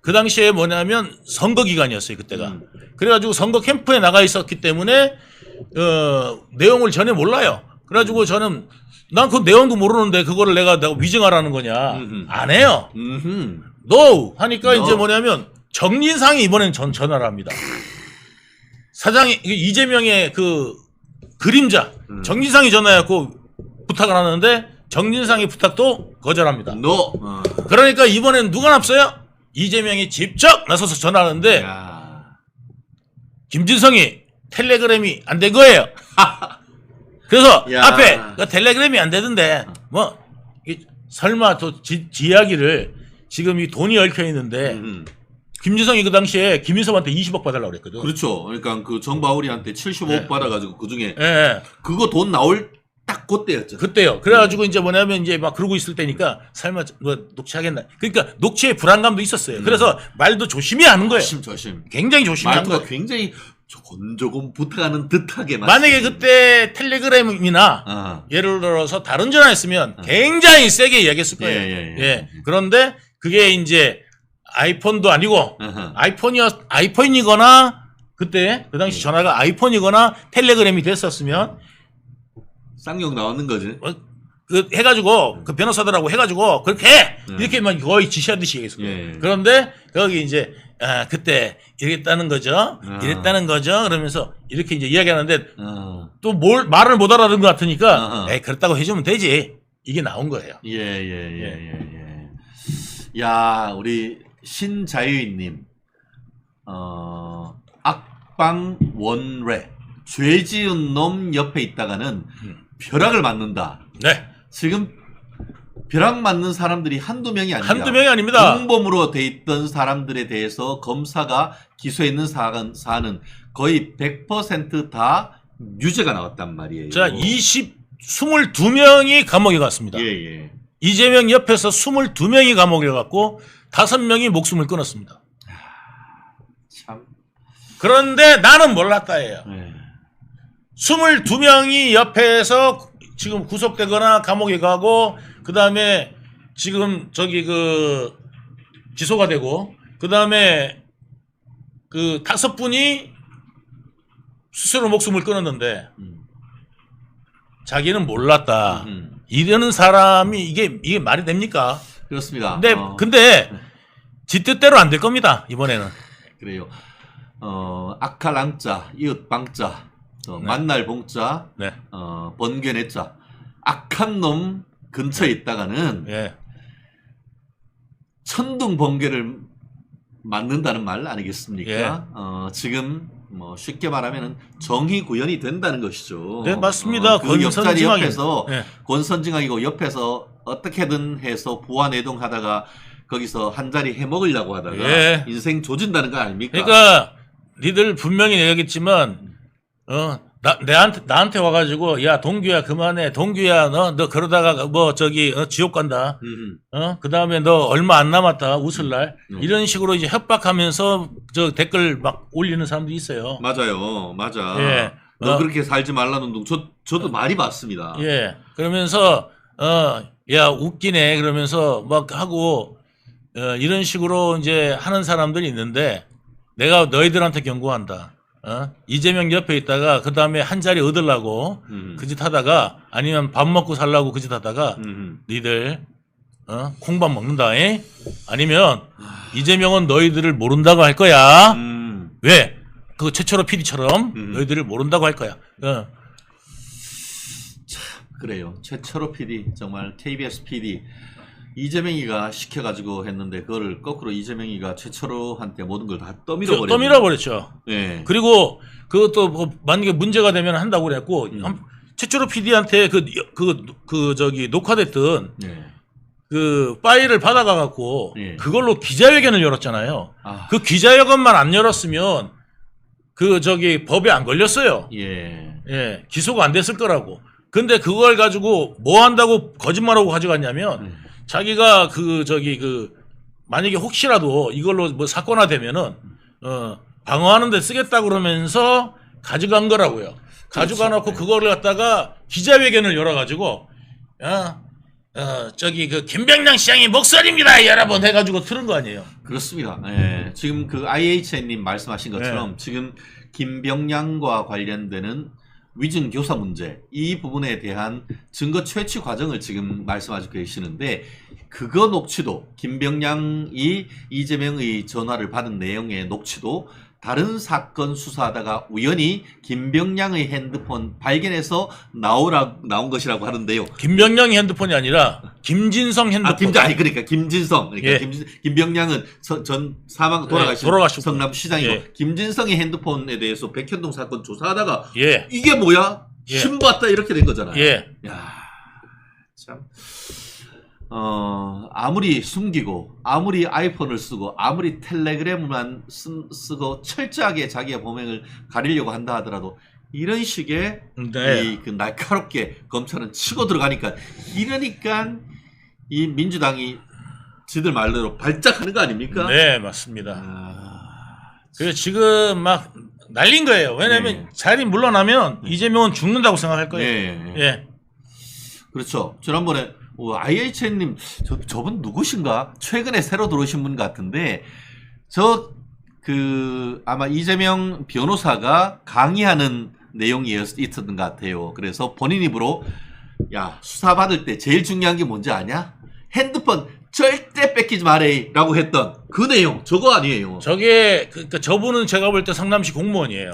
그 당시에 뭐냐면 선거 기간이었어요, 그때가. 그래가지고 선거 캠프에 나가 있었기 때문에 내용을 전혀 몰라요. 그래가지고 저는 난 그 내용도 모르는데 그거를 내가 위증하라는 거냐. 안 해요. No 하니까 No. 이제 뭐냐면 정진상이 이번엔 전화를 합니다. 사장이 이재명의 그 그림자 정진상이 전화해갖고 부탁을 하는데 정진상의 부탁도 거절합니다. No. 그러니까 이번엔 누가 납서요? 이재명이 직접 나서서 전화하는데 김진성이 텔레그램이 안 된 거예요. 그래서 앞에 텔레그램이 안 되던데 뭐 설마 또 지 이야기를, 지금 이 돈이 얽혀 있는데 김진성이 그 당시에 김인섭한테 20억 받으려고 그랬거든. 그렇죠. 그러니까 그 정바울이한테 75억 받아가지고 그 중에 그거 돈 나올 딱 그때였죠. 그때요. 그래가지고 이제 뭐냐면 이제 막 그러고 있을 때니까 설마 뭐 녹취하겠나. 그러니까 녹취에 불안감도 있었어요. 그래서 말도 조심히 하는 거예요. 조심. 굉장히 조심히 하는 거예요. 말투가 굉장히 조금 부탁하는 듯하게. 만약에 그때 텔레그램이나 예를 들어서 다른 전화했으면 굉장히 세게 이야기했을 거예요. 예. 그런데 그게 이제 아이폰도 아니고 아이폰이거나 그때 그 당시 전화가 아이폰이거나 텔레그램이 됐었으면 쌍욕 나오는 거지. 그 해가지고 그 변호사들하고 해가지고 그렇게 해! 이렇게만 거의 지시하듯이 얘기했어요. 그런데 거기 이제 그때 이랬다는 거죠. 이랬다는 거죠. 그러면서 이렇게 이제 이야기하는데 또 말을 못 알아듣는 것 같으니까 에이, 그렇다고 해주면 되지. 이게 나온 거예요. 야, 우리 신자유인님, 악방원래 죄 지은 놈 옆에 있다가는 벼락을 맞는다. 네. 지금 벼락 맞는 사람들이 한두 명이 아닙니다. 한두 명이 아닙니다. 공범으로 돼 있던 사람들에 대해서 검사가 기소해 있는 사안은 거의 100% 다 유죄가 나왔단 말이에요. 자, 22명이 감옥에 갔습니다. 이재명 옆에서 22명이 감옥에 갔고 5명이 목숨을 끊었습니다. 참. 그런데 나는 몰랐다예요. 22명이 옆에서 지금 구속되거나 감옥에 가고, 그 다음에 지금 저기 그 기소가 되고, 그 다음에 그 5분이 스스로 목숨을 끊었는데 자기는 몰랐다. 이러는 사람이 이게 말이 됩니까? 그렇습니다. 근데 지 뜻대로 안 될 겁니다, 이번에는. 그래요. 악할랑자, 이웃방자, 네. 만날 봉자, 네. 번개내자. 악한 놈 근처에 있다가는 예. 천둥 번개를 맞는다는 말 아니겠습니까? 예. 지금 뭐 쉽게 말하면 정의 구현이 된다는 것이죠. 네, 맞습니다. 그 옆자리 옆에서 예. 권선징악이고 옆에서 어떻게든 해서 부안해동하다가 거기서 한 자리 해먹으려고 하다가 예. 인생 조진다는 거 아닙니까? 그러니까 니들 분명히 얘기했지만 나한테 와가지고 야 동규야 그만해 동규야 너 그러다가 뭐 저기 지옥 간다 그 다음에 너 얼마 안 남았다 웃을 날 이런 식으로 이제 협박하면서 저 댓글 막 올리는 사람들이 있어요. 맞아요, 맞아. 예. 너 그렇게 살지 말라는 둥 저도 많이 봤습니다. 예. 그러면서 야 웃기네 그러면서 막 하고 이런 식으로 이제 하는 사람들이 있는데 내가 너희들한테 경고한다. 이재명 옆에 있다가 그 다음에 한 자리 얻으려고 그 짓 하다가 아니면 밥 먹고 살라고 그 짓 하다가 니들 콩밥 먹는다. 아니면 이재명은 너희들을 모른다고 할 거야. 왜? 그 최철호 PD처럼 너희들을 모른다고 할 거야. 그래요. 최철호 PD 정말 KBS PD 이재명이가 시켜가지고 했는데 그거를 거꾸로 이재명이가 최철호한테 모든 걸 다 떠밀어버렸죠. 떠밀어버렸죠. 네. 그리고 그것도 뭐 만약에 문제가 되면 한다고 그랬고 최철호 PD한테 저기 녹화됐던 네. 그 파일을 받아가 갖고 예. 그걸로 기자회견을 열었잖아요. 아. 그 기자회견만 안 열었으면 그 저기 법에 안 걸렸어요. 예. 예, 기소가 안 됐을 거라고. 근데 그걸 가지고 뭐 한다고 거짓말하고 가져갔냐면 자기가 그 저기 그 만약에 혹시라도 이걸로 뭐 사건화 되면은 방어하는 데 쓰겠다 그러면서 가져간 거라고요. 가져가 놓고 그거를 갖다가 기자회견을 열어 가지고 저기 그 김병장 시장의 목소리입니다 여러분 해가지고 틀은 거 아니에요. 그렇습니다. 예. 지금 그 IHN님 말씀하신 것처럼 네. 지금 김병량과 관련되는 위증 교사 문제 이 부분에 대한 증거 채취 과정을 지금 말씀하시고 계시는데 그거 녹취도 김병량이 이재명의 전화를 받은 내용의 녹취도 다른 사건 수사하다가 우연히 김병량의 핸드폰 발견해서 나온 것이라고 하는데요. 김병량이 핸드폰이 아니라 김진성 핸드폰. 그러니까 김진성. 그러니까 예. 김병량은 전 사망 돌아가신 성남시장이고 예. 김진성의 핸드폰에 대해서 백현동 사건 조사하다가 예. 이게 뭐야? 예. 신봤다 이렇게 된 거잖아요. 예. 야, 참. 아무리 숨기고 아무리 아이폰을 쓰고 아무리 텔레그램만 쓰고 철저하게 자기의 범행을 가리려고 한다 하더라도 이런 식의 네. 그 날카롭게 검찰은 치고 들어가니까 이러니까 이 민주당이 지들 말대로 발작하는 거 아닙니까? 네, 맞습니다. 그래서 지금 막 날린 거예요. 왜냐면 네. 자리 물러나면 이재명은 죽는다고 생각할 거예요. 예. 예. 그렇죠. 지난번에 IHN님 저분 누구신가? 최근에 새로 들어오신 분 같은데 아마 이재명 변호사가 강의하는 내용이 있었던 것 같아요. 그래서 본인 입으로 야 수사받을 때 제일 중요한 게 뭔지 아냐? 핸드폰 절대 뺏기지 말아라고 했던 그 내용 저거 아니에요. 저게 저분은 제가 볼 때 성남시 공무원이에요.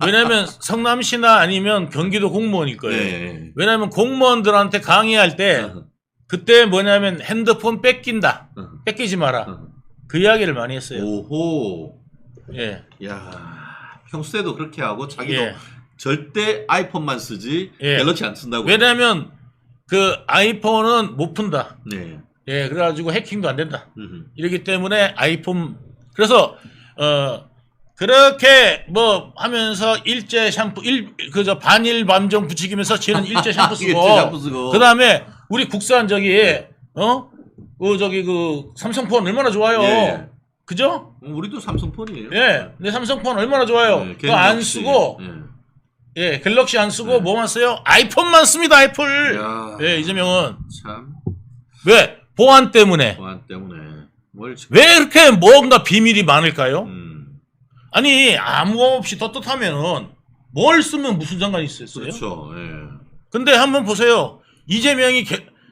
왜냐면 성남시나 아니면 경기도 공무원일 거예요. 네. 왜냐면 공무원들한테 강의할 때 그때 뭐냐면 핸드폰 뺏긴다. 뺏기지 마라. 그 이야기를 많이 했어요. 오호. 예. 야 평소에도 그렇게 하고 자기도 예. 절대 아이폰만 쓰지 예. 갤럭시 안 쓴다고. 왜냐면 그 아이폰은 못 푼다. 네. 예, 그래가지고 해킹도 안 된다. 음흠. 이러기 때문에 아이폰 그래서 그렇게 뭐 하면서 일제 샴푸 그저 반일 밤정 부추기면서 쟤는 일제 샴푸 쓰고 그다음에 우리 국산 저기 그 삼성폰 얼마나 좋아요. 예. 그죠? 우리도 삼성폰이에요. 예. 내 삼성폰 얼마나 좋아요. 네, 그거 안 갤럭시. 쓰고 예, 갤럭시 안 쓰고 뭐만 써요? 아이폰만 씁니다. 아이폰. 야, 예, 이재명은 참 왜? 보안 때문에. 보안 때문에 왜 이렇게 뭔가 비밀이 많을까요? 음. 아니 아무 없이 떳떳하면은 뭘 쓰면 무슨 상관이 있었어요? 그렇죠. 예. 근데 한번 보세요. 이재명이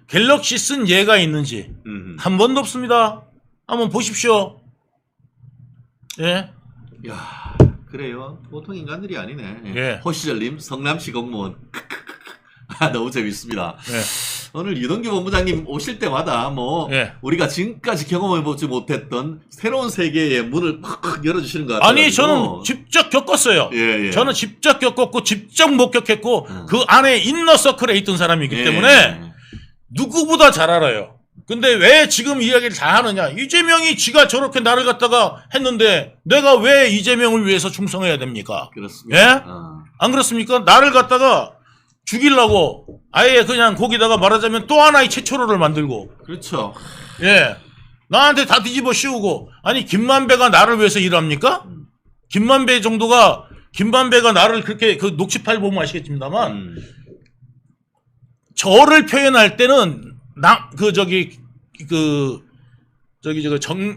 갤럭시 쓴 예가 있는지 한 번도 없습니다. 한번 보십시오. 예. 야, 그래요. 보통 인간들이 아니네. 예. 호시절님, 성남시 공무원. 아, 너무 재밌습니다. 예. 오늘 유동규 본부장님 오실 때마다 뭐 예. 우리가 지금까지 경험해보지 못했던 새로운 세계의 문을 팍팍 열어주시는 것 같아요. 아니 저는 직접 겪었어요. 예, 예. 저는 직접 겪었고 직접 목격했고 그 안에 인너서클에 있던 사람이기 예. 때문에 누구보다 잘 알아요. 근데 왜 지금 이야기를 다 하느냐. 이재명이 지가 저렇게 나를 갖다가 했는데 내가 왜 이재명을 위해서 충성해야 됩니까? 그렇습니다. 예? 안 그렇습니까? 나를 갖다가 죽이려고 아예 그냥 거기다가 말하자면 또 하나의 최초로를 만들고. 그렇죠. 예. 나한테 다 뒤집어 씌우고. 아니 김만배가 나를 위해서 일합니까? 김만배가 나를 그렇게 그 녹취파일 보면 아시겠습니다만 저를 표현할 때는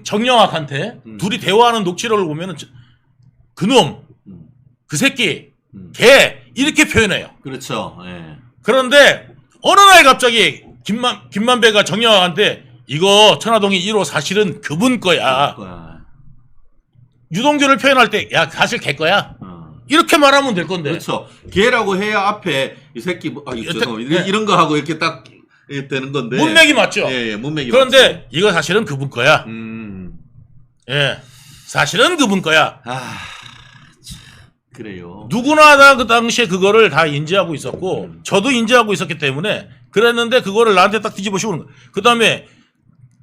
정영학한테 둘이 대화하는 녹취록을 보면은 그놈, 그 새끼, 걔 이렇게 표현해요. 그렇죠. 예. 그런데 어느 날 갑자기 김만배가 정영학한테 이거 천화동이 1호 사실은 그분 거야. 유동규를 표현할 때 야 사실 걔 거야. 이렇게 말하면 될 건데. 그렇죠. 걔라고 해야 앞에 이 새끼 이런 거 하고 이렇게 딱 되는 건데. 문맥이 맞죠. 예, 문맥이. 그런데 맞죠. 이거 사실은 그분 거야. 예, 사실은 그분 거야. 그래요. 누구나 다 그 당시에 그거를 다 인지하고 있었고 저도 인지하고 있었기 때문에 그랬는데 그거를 나한테 딱 뒤집어 씌우는 거야. 그 다음에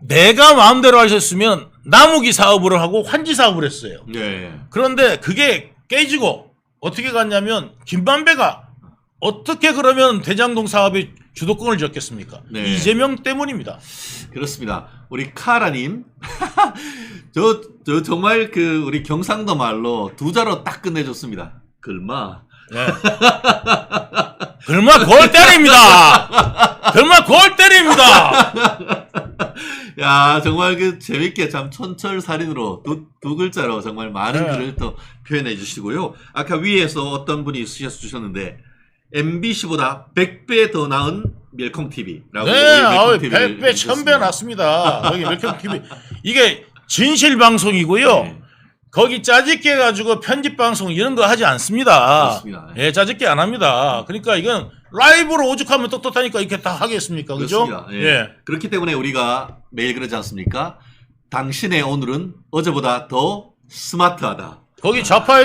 내가 마음대로 하셨으면 나무기 사업을 하고 환지 사업을 했어요. 예. 그런데 그게 깨지고 어떻게 갔냐면 김만배가 어떻게 그러면 대장동 사업의 주도권을 쥐었겠습니까? 네. 이재명 때문입니다. 그렇습니다. 우리 카라님, 저 정말 그 우리 경상도 말로 두 자로 딱 끝내줬습니다. 글마. 네. 글마 골 때립니다. 글마 골 때립니다. 야, 정말 그 재밌게 참 촌철살인으로 두 글자로 정말 많은 글을 또 표현해 주시고요. 아까 위에서 어떤 분이 주셨는데 MBC보다 100배 더 나은 멸콩TV라고. 네, 100배, 1000배 낫습니다. 여기 멸콩TV. 이게 진실방송이고요. 네. 거기 짜집게 가지고 편집방송 이런 거 하지 않습니다. 그렇습니다. 예, 짜집게 안 합니다. 그러니까 이건 라이브로 오죽하면 떳떳하니까 이렇게 다 하겠습니까? 그죠? 그렇습니다. 예. 예. 그렇기 때문에 우리가 매일 그러지 않습니까? 당신의 오늘은 어제보다 더 스마트하다. 거기 좌파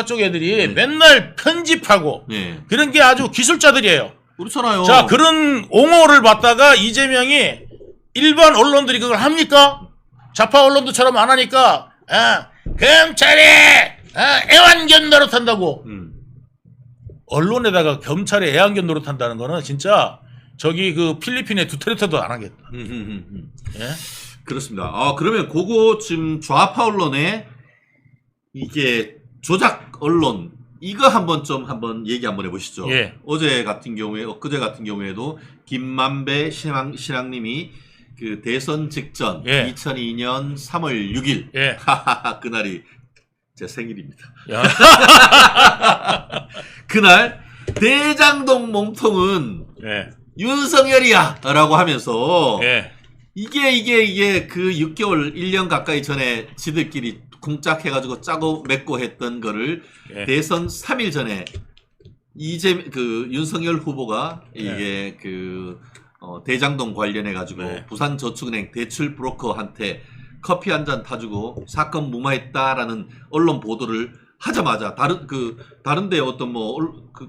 쪽 애들이 맨날 편집하고 예. 그런 게 아주 기술자들이에요. 그렇잖아요. 자, 그런 옹호를 받다가 이재명이 일반 언론들이 그걸 합니까? 좌파 언론들처럼 안 하니까, 검찰이, 애완견 노릇한다고. 언론에다가 검찰이 애완견 노릇한다는 거는 진짜 저기 그 필리핀의 두테르테도 안 하겠다. 예? 그렇습니다. 그러면 그거 지금 좌파 언론에 이게 조작 언론, 이거 한번 얘기 한번 해보시죠. 예. 어제 같은 경우에, 엊그제 같은 경우에도 김만배 신앙님이 그 대선 직전 예. 2002년 3월 6일 예. 그날이 제 생일입니다. 야. 그날 대장동 몸통은 예. 윤석열이야 라고 하면서 예. 이게 그 6개월 1년 가까이 전에 지들끼리 쿵짝해가지고 짜고 맺고 했던 거를 예. 대선 3일 전에 윤석열 후보가 이게 대장동 관련해가지고 네. 부산저축은행 대출 브로커한테 커피 한 잔 타주고 사건 무마했다라는 언론 보도를 하자마자 다른데 어떤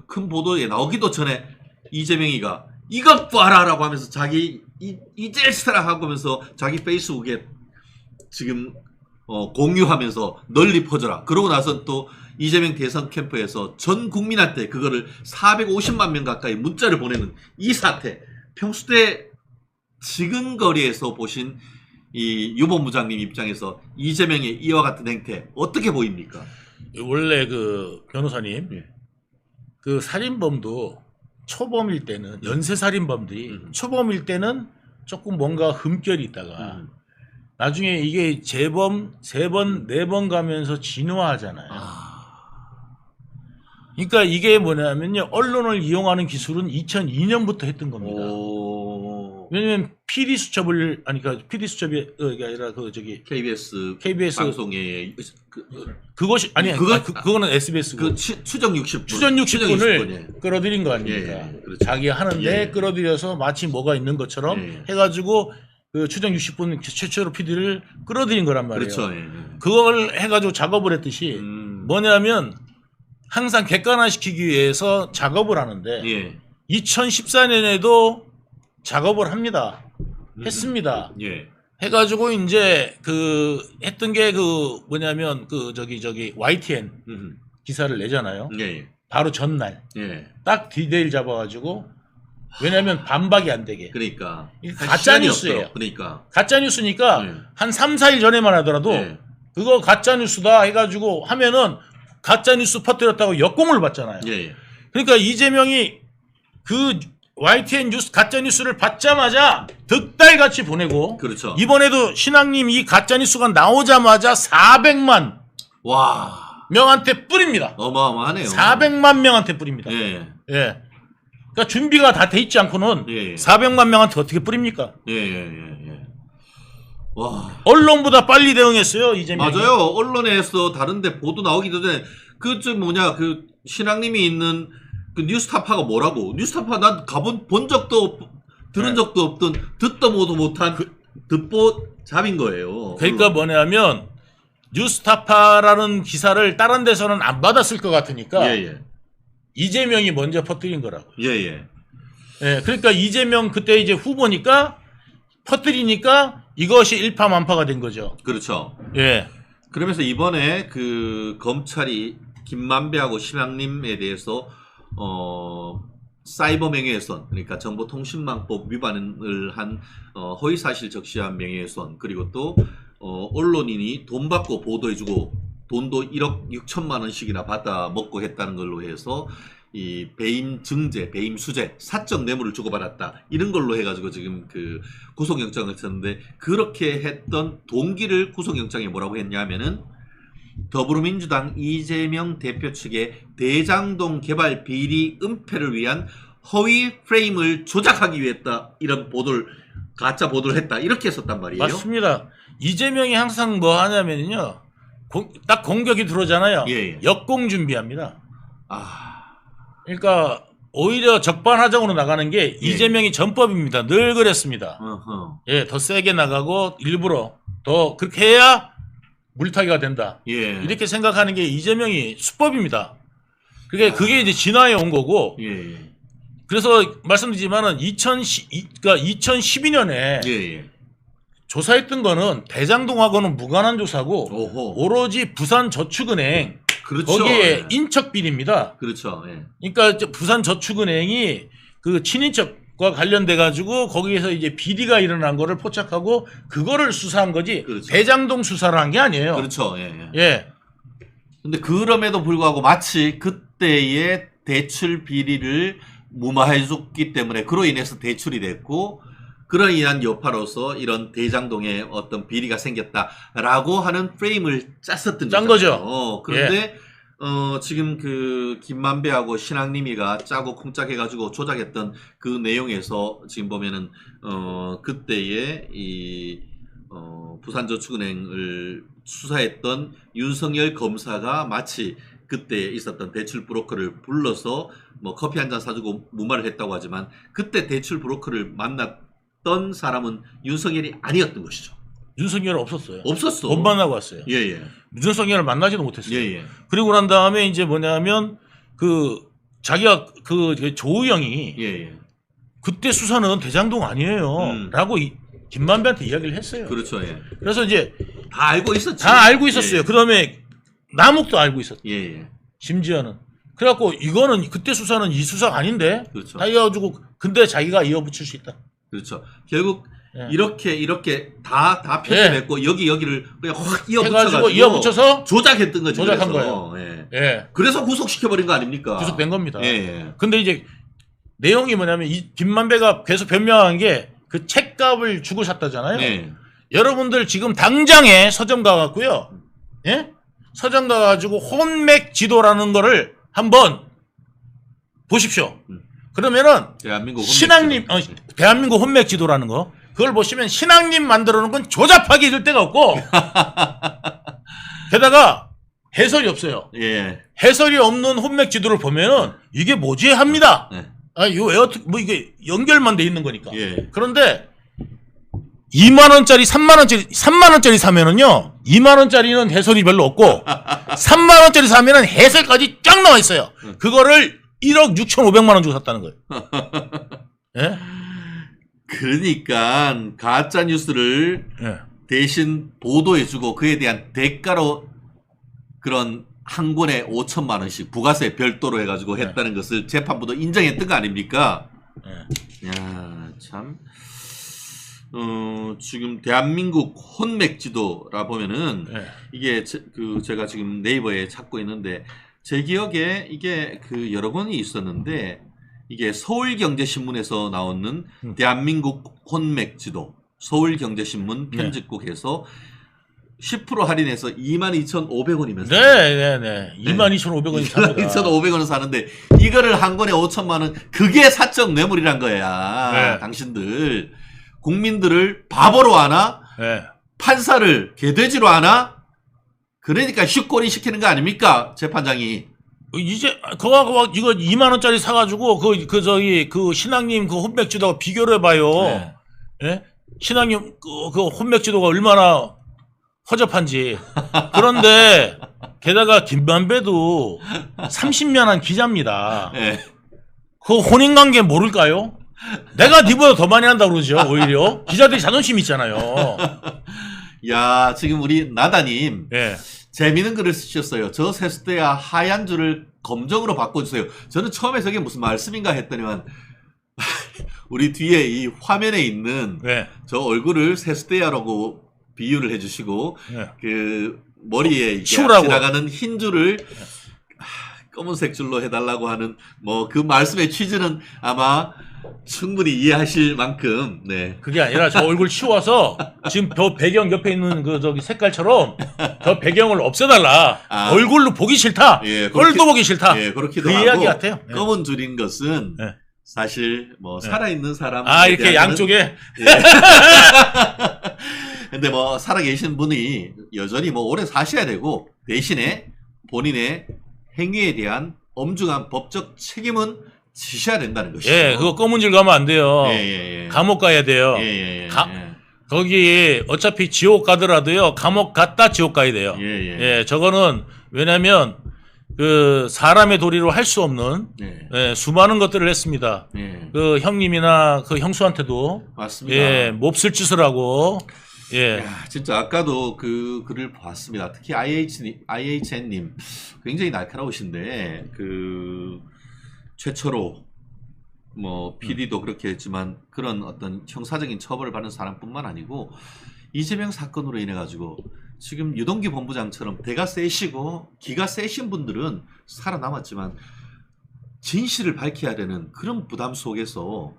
큰 보도에 나오기도 전에 이재명이가 이것 봐라라고 하면서 자기 이젤스라 하고 하면서 자기 페이스북에 지금 공유하면서 널리 퍼져라. 그러고 나서 또 이재명 대선 캠프에서 전 국민한테 그거를 450만 명 가까이 문자를 보내는 이 사태. 평소 때 지근거리에서 보신 이 유본부장님 입장에서 이재명의 이와 같은 행태 어떻게 보입니까? 원래 그 변호사님, 예. 그 살인범도 초범일 때는 연쇄살인범들이 초범일 때는 조금 뭔가 흠결이 있다가 나중에 이게 재범 3번, 4번 가면서 진화하잖아요. 그러니까 이게 뭐냐면요. 언론을 이용하는 기술은 2002년부터 했던 겁니다. 왜냐면 PD 수첩을 아니 그러니까 PD 수첩이 아니라 그 저기 KBS 방송에 그, 그것이 아니 그거는 SBS고 그 추정 60분 추정 60분을 예. 끌어들인 거 아닙니까? 그렇죠. 자기 하는데 예. 끌어들여서 마치 뭐가 있는 것처럼 해가지고 그 추정 60분 최초로 PD를 끌어들인 거란 말이에요. 그렇죠. 그걸 해가지고 작업을 했듯이 뭐냐면 항상 객관화시키기 위해서 작업을 하는데 2014년에도 작업을 합니다. 했습니다. 해가지고 이제 그 했던 게 그 뭐냐면 그 저기 YTN 기사를 내잖아요. 바로 전날 딱 디테일 잡아가지고 왜냐하면 반박이 안 되게. 그러니까 가짜 뉴스예요. 그러니까 가짜 뉴스니까 한 3, 4일 전에만 하더라도 그거 가짜 뉴스다 해가지고 하면은 가짜 뉴스 퍼뜨렸다고 역공을 받잖아요. 그러니까 이재명이 그 YTN 뉴스 가짜 뉴스를 받자마자 득달같이 보내고 그렇죠. 이번에도 신앙님 이 가짜 뉴스가 나오자마자 400만 명한테 뿌립니다. 어마어마하네요. 400만 명한테 뿌립니다. 그러니까 준비가 다 돼 있지 않고는 400만 명한테 어떻게 뿌립니까? 와. 언론보다 빨리 대응했어요, 이재명이. 맞아요. 언론에서 다른데 보도 나오기도 전에 그 신앙님이 있는 그 뉴스타파가 뭐라고? 뉴스타파 난 본 적도 들은 적도 없던 듣도 못한 듣보 잡인 거예요. 그러니까 뭐냐면 뉴스타파라는 기사를 다른 데서는 안 받았을 것 같으니까 이재명이 먼저 퍼뜨린 거라고. 그러니까 이재명 그때 이제 후보니까 퍼뜨리니까 이것이 일파만파가 된 거죠. 그렇죠. 그러면서 이번에 그 검찰이 김만배하고 신앙님에 대해서 사이버 명예훼손, 그러니까 정보통신망법 위반을 한 허위사실 적시한 명예훼손, 그리고 또 언론인이 돈 받고 보도해주고 돈도 1억 6천만 원씩이나 받아 먹고 했다는 걸로 해서 이 배임 증제, 배임 수재, 사적 뇌물을 주고받았다 이런 걸로 해가지고 지금 그 구속영장을 쳤는데 그렇게 했던 동기를 구속영장에 뭐라고 했냐면은 더불어민주당 이재명 대표 측의 대장동 개발 비리 은폐를 위한 허위 프레임을 조작하기 위했다 이런 보도를 가짜 보도를 했다 이렇게 했었단 말이에요. 맞습니다. 이재명이 항상 뭐 하냐면요 딱 공격이 들어오잖아요. 역공 준비합니다. 그러니까 오히려 적반하장으로 나가는 게 이재명이 전법입니다. 늘 그랬습니다. 더 세게 나가고 일부러 더 그렇게 해야 물타기가 된다. 이렇게 생각하는 게 이재명이 수법입니다. 그게 이제 진화해 온 거고. 그래서 말씀드리지만은 2012년에 조사했던 거는 대장동하고는 무관한 조사고 오로지 부산저축은행 거기에 인척 비리입니다. 그러니까 부산저축은행이 그 친인척과 관련돼 가지고 거기에서 이제 비리가 일어난 거를 포착하고 그거를 수사한 거지 대장동 수사를 한 게 아니에요. 근데 그럼에도 불구하고 마치 그때의 대출 비리를 무마해줬기 때문에 그로 인해서 대출이 됐고 그로 인한 여파로서 이런 대장동에 어떤 비리가 생겼다라고 하는 프레임을 짠 거죠. 그런데 지금 그 김만배하고 신앙님이가 짜고 쿵짝해가지고 조작했던 그 내용에서 지금 보면은 그때의 이 부산저축은행을 수사했던 윤석열 검사가 마치 그때 있었던 대출 브로커를 불러서 뭐 커피 한 잔 사주고 무마를 했다고 하지만 그때 대출 브로커를 만났던 사람은 윤석열이 아니었던 것이죠. 윤석열은 없었어요. 없었어. 못 만나고 왔어요. 윤석열을 만나지도 못했어요. 그리고 난 다음에 이제 뭐냐면 그 자기가 그 조우영이 그때 수사는 대장동 아니에요. 라고 김만배한테 이야기를 했어요. 그래서 이제 다 알고 있었지. 다 알고 있었어요. 그다음에 남욱도 알고 있었죠. 심지어는. 그래갖고 이거는 그때 수사는 이 수사가 아닌데. 다 이어가지고 근데 자기가 이어붙일 수 있다. 결국 이렇게 다 편집했고 여기를 그냥 확 이어붙여가지고 이어붙여서 조작했던 거죠. 조작한 거예요. 그래서 구속시켜버린 거 아닙니까? 구속된 겁니다. 근데 이제 내용이 뭐냐면 이 김만배가 계속 변명한 게 그 책값을 주고 샀다잖아요. 여러분들 지금 당장에 서점 가갖고요. 서점 가가지고 혼맥 지도라는 거를 한번 보십시오. 그러면은 대한민국 신앙님, 대한민국 혼맥 지도라는 거, 그걸 보시면 신앙님 만들어 놓은 건 조잡하게 읽을 데가 없고, 게다가 해설이 없어요. 예. 해설이 없는 혼맥 지도를 보면은 이게 뭐지 합니다. 네. 아, 이거 왜 어떻게, 뭐 이게 연결만 돼 있는 거니까. 예. 그런데 2만원짜리, 3만원짜리, 3만원짜리 사면은요, 2만원짜리는 해설이 별로 없고, 3만원짜리 사면은 해설까지 쫙 나와 있어요. 그거를 1억 6,500만원 주고 샀다는 거예요. 예? 그러니까 가짜 뉴스를 예. 대신 보도해주고 그에 대한 대가로 그런 한 권에 5천만 원씩 부가세 별도로 해가지고 했다는 것을 재판부도 인정했던 거 아닙니까? 예. 야, 참. 지금 대한민국 혼맥 지도라 보면은 예. 이게 제가 지금 네이버에 찾고 있는데 제 기억에 이게 여러 권이 있었는데 이게 서울경제신문에서 나오는 대한민국 혼맥 지도 서울경제신문 편집국에서 10% 할인해서 22,500원이면서 네. 22,500원이 삽니다. 22,500원을 사는데 이거를 한 권에 5천만 원 그게 사적 뇌물이란 거야. 네. 당신들 국민들을 바보로 하나? 네. 판사를 개돼지로 하나? 그러니까 슛골이 시키는 거 아닙니까? 재판장이. 이제 그거 이거 2만 원짜리 사가지고 그 신앙님 그 혼맥 지도가 비교를 해봐요. 네. 예? 신앙님 그 혼맥 지도가 얼마나 허접한지. 그런데 게다가 김만배도 30년한 기자입니다. 네. 그 혼인관계 모를까요? 내가 니보다 더 많이 한다고 그러죠. 오히려 기자들이 자존심 있잖아요. 야, 지금 우리 나다님 예. 재미있는 글을 쓰셨어요. 저 세수대야 하얀 줄을 검정으로 바꿔주세요. 저는 처음에 저게 무슨 말씀인가 했더니만 우리 뒤에 이 화면에 있는 네. 저 얼굴을 세수대야라고 비유를 해주시고 네. 그 머리에 이렇게 치우라고. 지나가는 흰 줄을 검은색 줄로 해달라고 하는 뭐 그 말씀의 취지는 아마 충분히 이해하실 만큼 네. 그게 아니라 저 얼굴 치워서 지금 저 배경 옆에 있는 그 저기 색깔처럼 저 배경을 없애달라. 아. 얼굴로 보기 싫다. 예, 얼도 보기 싫다. 예, 그렇기도 그 하고 이야기 같아요. 예. 검은 줄인 것은 네. 사실 뭐 살아있는 사람 아 이렇게 양쪽에 근데 뭐 살아계신 분이 여전히 뭐 오래 사셔야 되고 대신에 본인의 행위에 대한 엄중한 법적 책임은 지셔야 된다는 것이죠. 예, 그거 검은 줄 가면 안 돼요. 예. 감옥 가야 돼요. 예. 거기 어차피 지옥 가더라도요. 감옥 갔다 지옥 가야 돼요. 예. 저거는 왜냐면 그 사람의 도리로 할 수 없는 예. 수많은 것들을 했습니다. 예. 그 형님이나 그 형수한테도 맞습니다. 몹쓸 짓을 하고 야, 진짜 아까도 그 글을 봤습니다. 특히 IHN님 굉장히 날카로우신데 그 최초로 뭐 PD도 그렇게 했지만 그런 어떤 형사적인 처벌을 받는 사람뿐만 아니고 이재명 사건으로 인해 가지고 지금 유동규 본부장처럼 대가 세시고 기가 세신 분들은 살아남았지만 진실을 밝혀야 되는 그런 부담 속에서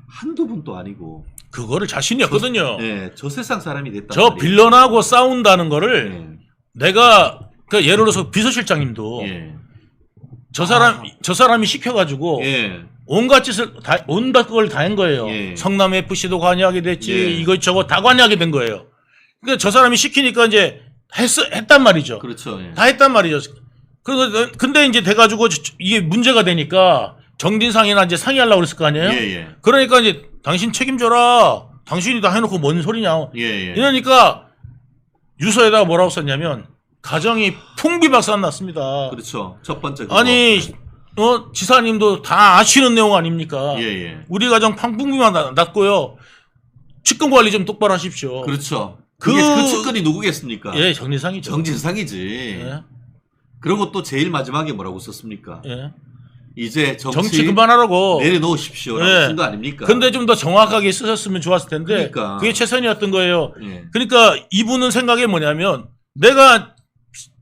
한두 분도 아니고 그거를 자신이 없거든요. 저 세상 사람이 됐단 저 말이에요. 빌런하고 싸운다는 거를 예. 내가 그 예를 들어서 비서실장님도 예. 저 사람이 시켜가지고 예. 온갖 걸 다 한 거예요. 예. 성남 FC도 관여하게 됐지, 예. 이것저것 다 관여하게 된 거예요. 그러니까 저 사람이 시키니까 이제 했단 말이죠. 그렇죠. 예. 다 했단 말이죠. 근데 이제 돼가지고 이게 문제가 되니까 정진상이나 이제 상의하려고 그랬을 거 아니에요? 예. 그러니까 이제 당신 책임져라. 당신이 다 해놓고 뭔 소리냐. 예. 이러니까 유서에다가 뭐라고 썼냐면 가정이 풍비박산 났습니다. 그렇죠. 첫 번째 그거. 아니 지사님도 다 아시는 내용 아닙니까? 예. 우리 가정 풍비만 났고요. 측근 관리 좀 똑바로 하십시오. 그렇죠. 그 측근이 누구겠습니까? 예, 정진상이죠. 정진상이지. 예. 그리고 또 제일 마지막에 뭐라고 썼습니까? 예. 이제 정치 그만하라고. 내려놓으십시오라고 예. 쓴 거 아닙니까? 근데 좀 더 정확하게 쓰셨으면 좋았을 텐데 그러니까. 그게 최선이었던 거예요. 예. 그러니까 이분은 생각이 뭐냐면 내가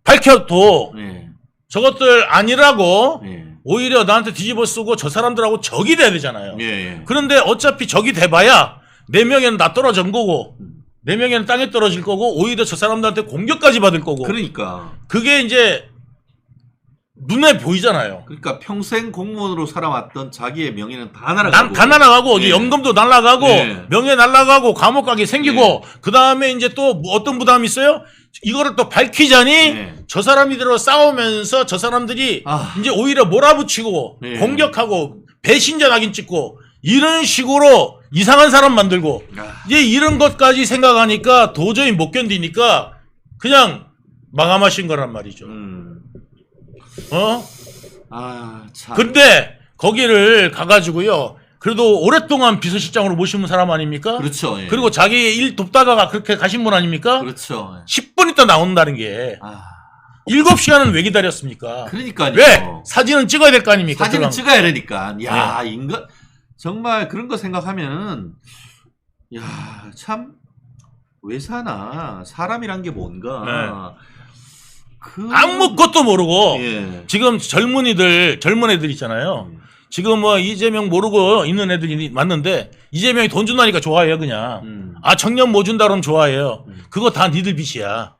밝혀도 예. 저것들 아니라고 예. 오히려 나한테 뒤집어 쓰고 저 사람들하고 적이 돼야 되잖아요. 예. 그런데 어차피 적이 돼봐야 4명에는 나 떨어진 거고 4명에는 땅에 떨어질 거고 오히려 저 사람들한테 공격까지 받을 거고 그러니까. 그게 이제 눈에 보이잖아요. 그러니까 평생 공무원으로 살아왔던 자기의 명예는 다 날아가고. 다 날아가고 예. 연금도 날아가고 예. 명예 날아가고 감옥 가게 생기고 그 다음에 이제 또 뭐 어떤 부담이 있어요? 이거를 또 밝히자니 예. 저 사람들로 싸우면서 저 사람들이 아. 이제 오히려 몰아붙이고 예. 공격하고 배신자 낙인 찍고 이런 식으로 이상한 사람 만들고 아. 이제 이런 것까지 생각하니까 도저히 못 견디니까 그냥 마감하신 거란 말이죠. 아, 참. 근데 거기를 가가지고요. 그래도 오랫동안 비서실장으로 모신 사람 아닙니까? 그렇죠. 예. 그리고 자기 일 돕다가 그렇게 가신 분 아닙니까? 그렇죠. 10분 있다 나온다는 게 아. 7시간은 왜 기다렸습니까? 그러니까요. 왜? 사진은 찍어야 될 거 아닙니까? 사진을 들어가면. 찍어야 되니까. 야, 네. 인간 정말 그런 거 생각하면은 야, 참 왜 사나? 사람이란 게 뭔가. 그 아무것도 모르고 예. 지금 젊은 애들 있잖아요. 지금 뭐 이재명 모르고 있는 애들이 맞는데 이재명이 돈 준다니까 좋아해요 그냥. 아 청년 뭐 준다 그러면 좋아해요. 그거 다 니들 빚이야.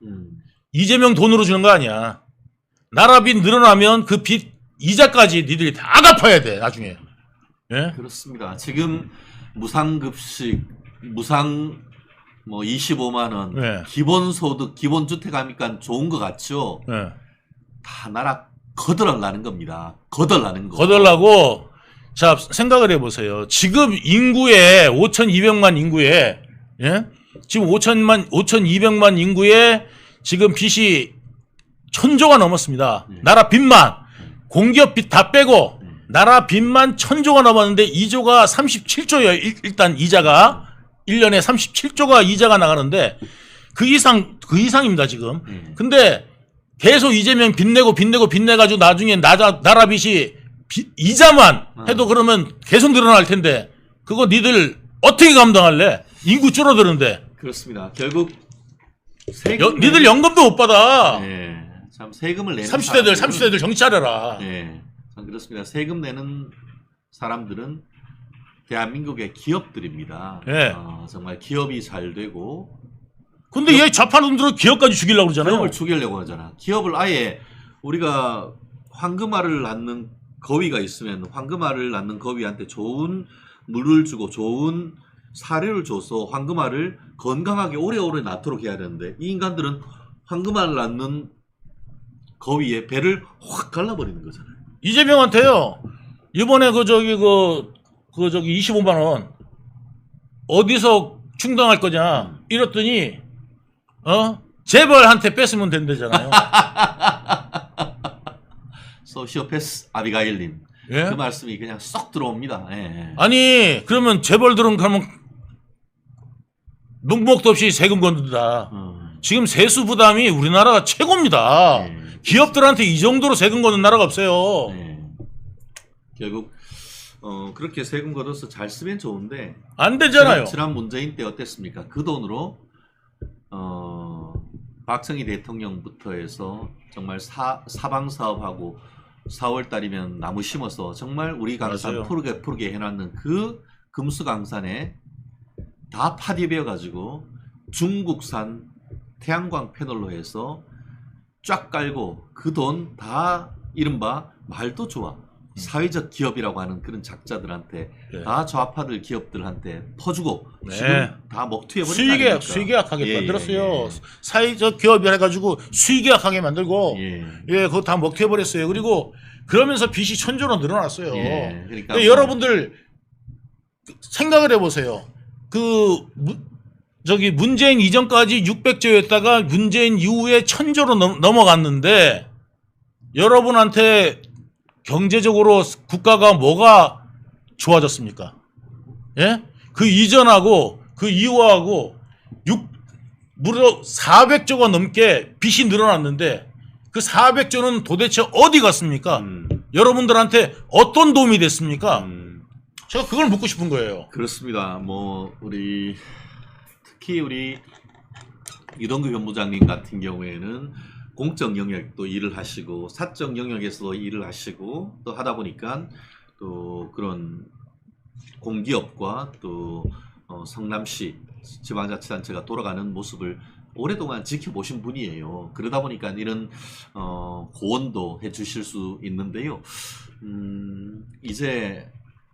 이재명 돈으로 주는 거 아니야. 나라 빚 늘어나면 그 빚 이자까지 니들이 다 갚아야 돼 나중에. 예? 그렇습니다. 지금 무상급식, 무상 뭐 25만 원, 네. 기본소득, 기본주택 하니까 좋은 것 같죠? 예. 다 나라 거덜나는 겁니다. 거덜나는 거. 거덜나고 자 생각을 해보세요. 지금 인구에 5,200만 인구에 예? 지금 5,200만 인구에 지금 빚이 1,000조가 넘었습니다. 나라 빚만 공기업 빚 다 빼고 나라 빚만 1,000조가 넘었는데 2조가 37조예요. 일단 이자가 1년에 37조가 이자가 나가는데 그 이상입니다 지금. 근데 계속 이재명 빚내가지고 나중에 나라 빚이 이자만 해도 그러면 계속 늘어날 텐데 그거 니들 어떻게 감당할래? 인구 줄어드는데. 그렇습니다. 결국 니들 연금도 못 받아. 네, 참 세금을 내는 30대들 정신 차려라. 네, 참 그렇습니다. 세금 내는 사람들은 대한민국의 기업들입니다. 예. 정말 기업이 잘 되고. 근데 얘 좌파 놈들은 기업까지 죽이려고 그러잖아요. 기업을 죽이려고 하잖아. 기업을 아예 우리가 황금알을 낳는 거위가 있으면 황금알을 낳는 거위한테 좋은 물을 주고 좋은 사료를 줘서 황금알을 건강하게 오래오래 낳도록 해야 되는데 이 인간들은 황금알을 낳는 거위의 배를 확 갈라버리는 거잖아요. 이재명한테요. 이번에 그 저기 25만 원 어디서 충당할 거냐 이랬더니 재벌한테 뺏으면 된대잖아요. 소시오패스 아비가일님. 예? 그 말씀이 그냥 쏙 들어옵니다. 예. 아니 그러면 재벌들은 그러면 눈목도 없이 세금 걷는다. 지금 세수 부담이 우리나라가 최고입니다. 기업들한테 이 정도로 세금 걷는 나라가 없어요. 결국 그렇게 세금 걷어서 잘 쓰면 좋은데 안 되잖아요. 지난 문재인 때 어땠습니까? 그 돈으로 박정희 대통령부터 해서 정말 사방 사업하고 4월 달이면 나무 심어서 정말 우리 강산 맞아요. 푸르게 해놨는 그 금수강산에 다 파디베어 가지고 중국산 태양광 패널로 해서 쫙 깔고 그 돈 다 이른바 말도 좋아 사회적 기업이라고 하는 그런 작자들한테 네. 다 좌파들 기업들한테 퍼주고 네. 지금 다 먹튀해버린 수의계약하게 만들었어요. 사회적 기업을 해가지고 수의계약하게 만들고 그거 다 먹튀해버렸어요. 그리고 그러면서 빚이 1,000조로 늘어났어요. 그러니까 근데 여러분들 생각을 해보세요. 문재인 이전까지 600조였다가 문재인 이후에 1,000조로 넘어갔는데 여러분한테 경제적으로 국가가 뭐가 좋아졌습니까? 예? 그 이전하고 그 이후하고 무려 400조가 넘게 빚이 늘어났는데 그 400조는 도대체 어디 갔습니까? 여러분들한테 어떤 도움이 됐습니까? 제가 그걸 묻고 싶은 거예요. 그렇습니다. 뭐 특히 우리 유동규 본부장님 같은 경우에는 공적 영역도 일을 하시고 사적 영역에서도 일을 하시고 또 하다 보니까 또 그런 공기업과 또 성남시 지방자치단체가 돌아가는 모습을 오랫동안 지켜보신 분이에요. 그러다 보니까 이런 고언도 해주실 수 있는데요. 이제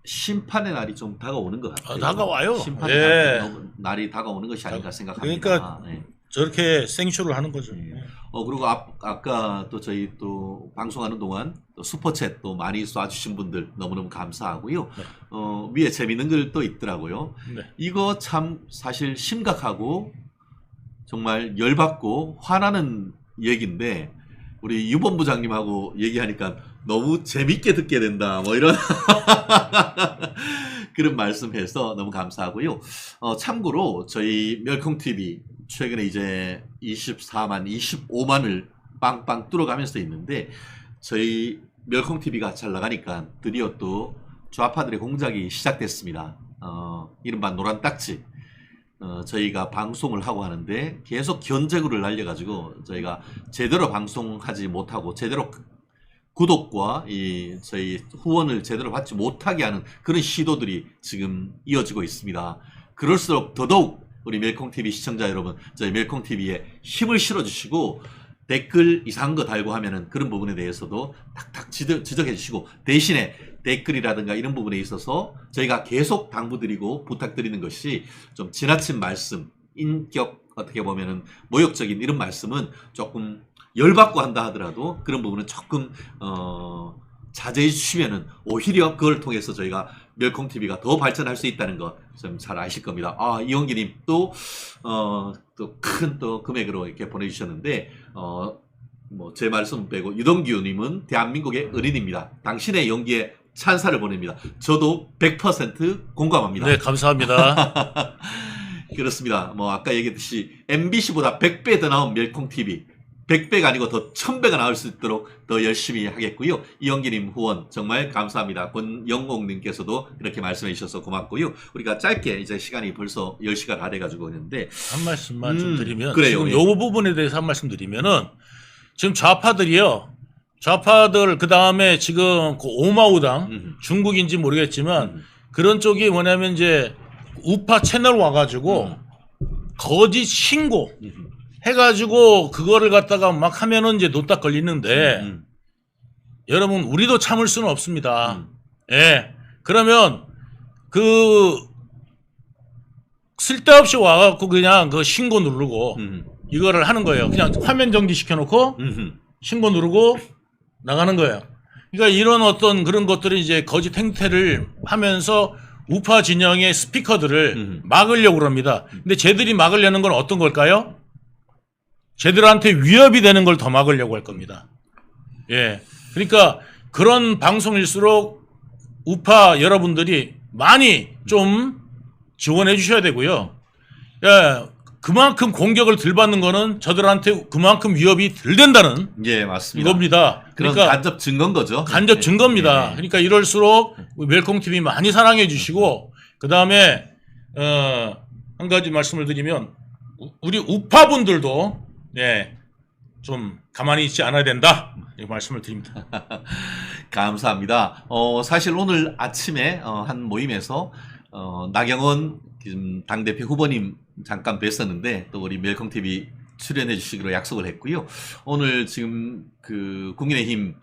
심판의 날이 좀 다가오는 것 같아요. 다가와요. 심판의 예. 날이 다가오는 것이 아닌가 생각합니다. 그러니까 네. 저렇게 생쇼를 하는 거죠. 그리고 아까 또 저희 또 방송하는 동안 또 슈퍼챗 또 많이 쏴주신 분들 너무너무 감사하고요. 네. 위에 재밌는 글 또 있더라고요. 네. 이거 참 사실 심각하고 정말 열받고 화나는 얘기인데 우리 유본부장님하고 얘기하니까 너무 재밌게 듣게 된다 뭐 이런 그런 말씀해서 너무 감사하고요. 참고로 저희 멸콩TV 최근에 이제 24만, 25만을 빵빵 뚫어가면서 있는데 저희 멸콩TV가 잘 나가니까 드디어 또 좌파들의 공작이 시작됐습니다. 이른바 노란 딱지. 저희가 방송을 하고 하는데 계속 견제구를 날려가지고 저희가 제대로 방송하지 못하고 제대로 구독과 저희 후원을 제대로 받지 못하게 하는 그런 시도들이 지금 이어지고 있습니다. 그럴수록 더더욱 우리 멜콩TV 시청자 여러분, 저희 멜콩TV에 힘을 실어주시고 댓글 이상한 거 달고 하면은 그런 부분에 대해서도 탁탁 지적해 주시고 대신에 댓글이라든가 이런 부분에 있어서 저희가 계속 당부드리고 부탁드리는 것이 좀 지나친 말씀, 인격 어떻게 보면은 모욕적인 이런 말씀은 조금 열받고 한다 하더라도 그런 부분은 조금 자제해 주시면은 오히려 그걸 통해서 저희가 멸콩TV가 더 발전할 수 있다는 거 좀 잘 아실 겁니다. 이원기님 또 큰 또 금액으로 이렇게 보내주셨는데 뭐 제 말씀 빼고 유동규님은 대한민국의 은인입니다. 당신의 연기에 찬사를 보냅니다. 저도 100% 공감합니다. 네, 감사합니다. 그렇습니다. 뭐 아까 얘기했듯이 MBC보다 100배 더 나온 멸콩TV 100배가 아니고 더 1000배가 나올 수 있도록 더 열심히 하겠고요. 이영기님 후원 정말 감사합니다. 권영옥님께서도 그렇게 말씀해 주셔서 고맙고요. 우리가 짧게 이제 시간이 벌써 10시가 다 돼가지고 있는데 한 말씀만 좀 드리면 그래요. 지금 요 부분에 대해서 한 말씀 드리면은 지금 좌파들이요. 좌파들 그 다음에 지금 그 오마우당 중국인지 모르겠지만 그런 쪽이 뭐냐면 이제 우파 채널 와가지고 거짓 신고 해가지고 그거를 갖다가 막 하면은 이제 노딱 걸리는데 여러분 우리도 참을 수는 없습니다. 예. 그러면 그 쓸데없이 와갖고 그냥 그 신고 누르고 이거를 하는 거예요. 그냥 화면 정지 시켜놓고 신고 누르고 나가는 거예요. 그러니까 이런 어떤 그런 것들이 이제 거짓 행태를 하면서 우파 진영의 스피커들을 막으려고 합니다. 근데 쟤들이 막으려는 건 어떤 걸까요? 쟤들한테 위협이 되는 걸 더 막으려고 할 겁니다. 예. 그러니까 그런 방송일수록 우파 여러분들이 많이 좀 지원해 주셔야 되고요. 예. 그만큼 공격을 덜 받는 거는 저들한테 그만큼 위협이 덜 된다는 예, 맞습니다. 이겁니다. 그런 그러니까 간접 증거인 거죠. 간접 증거입니다. 예. 그러니까 이럴수록 멜콩TV 많이 사랑해 주시고 그 다음에 한 가지 말씀을 드리면 우리 우파분들도 네, 좀 가만히 있지 않아야 된다. 이 말씀을 드립니다. 감사합니다. 사실 오늘 아침에 한 모임에서 나경원 당대표 후보님 잠깐 뵀었는데 또 우리 멜콩TV 출연해 주시기로 약속을 했고요. 오늘 지금 그 국민의힘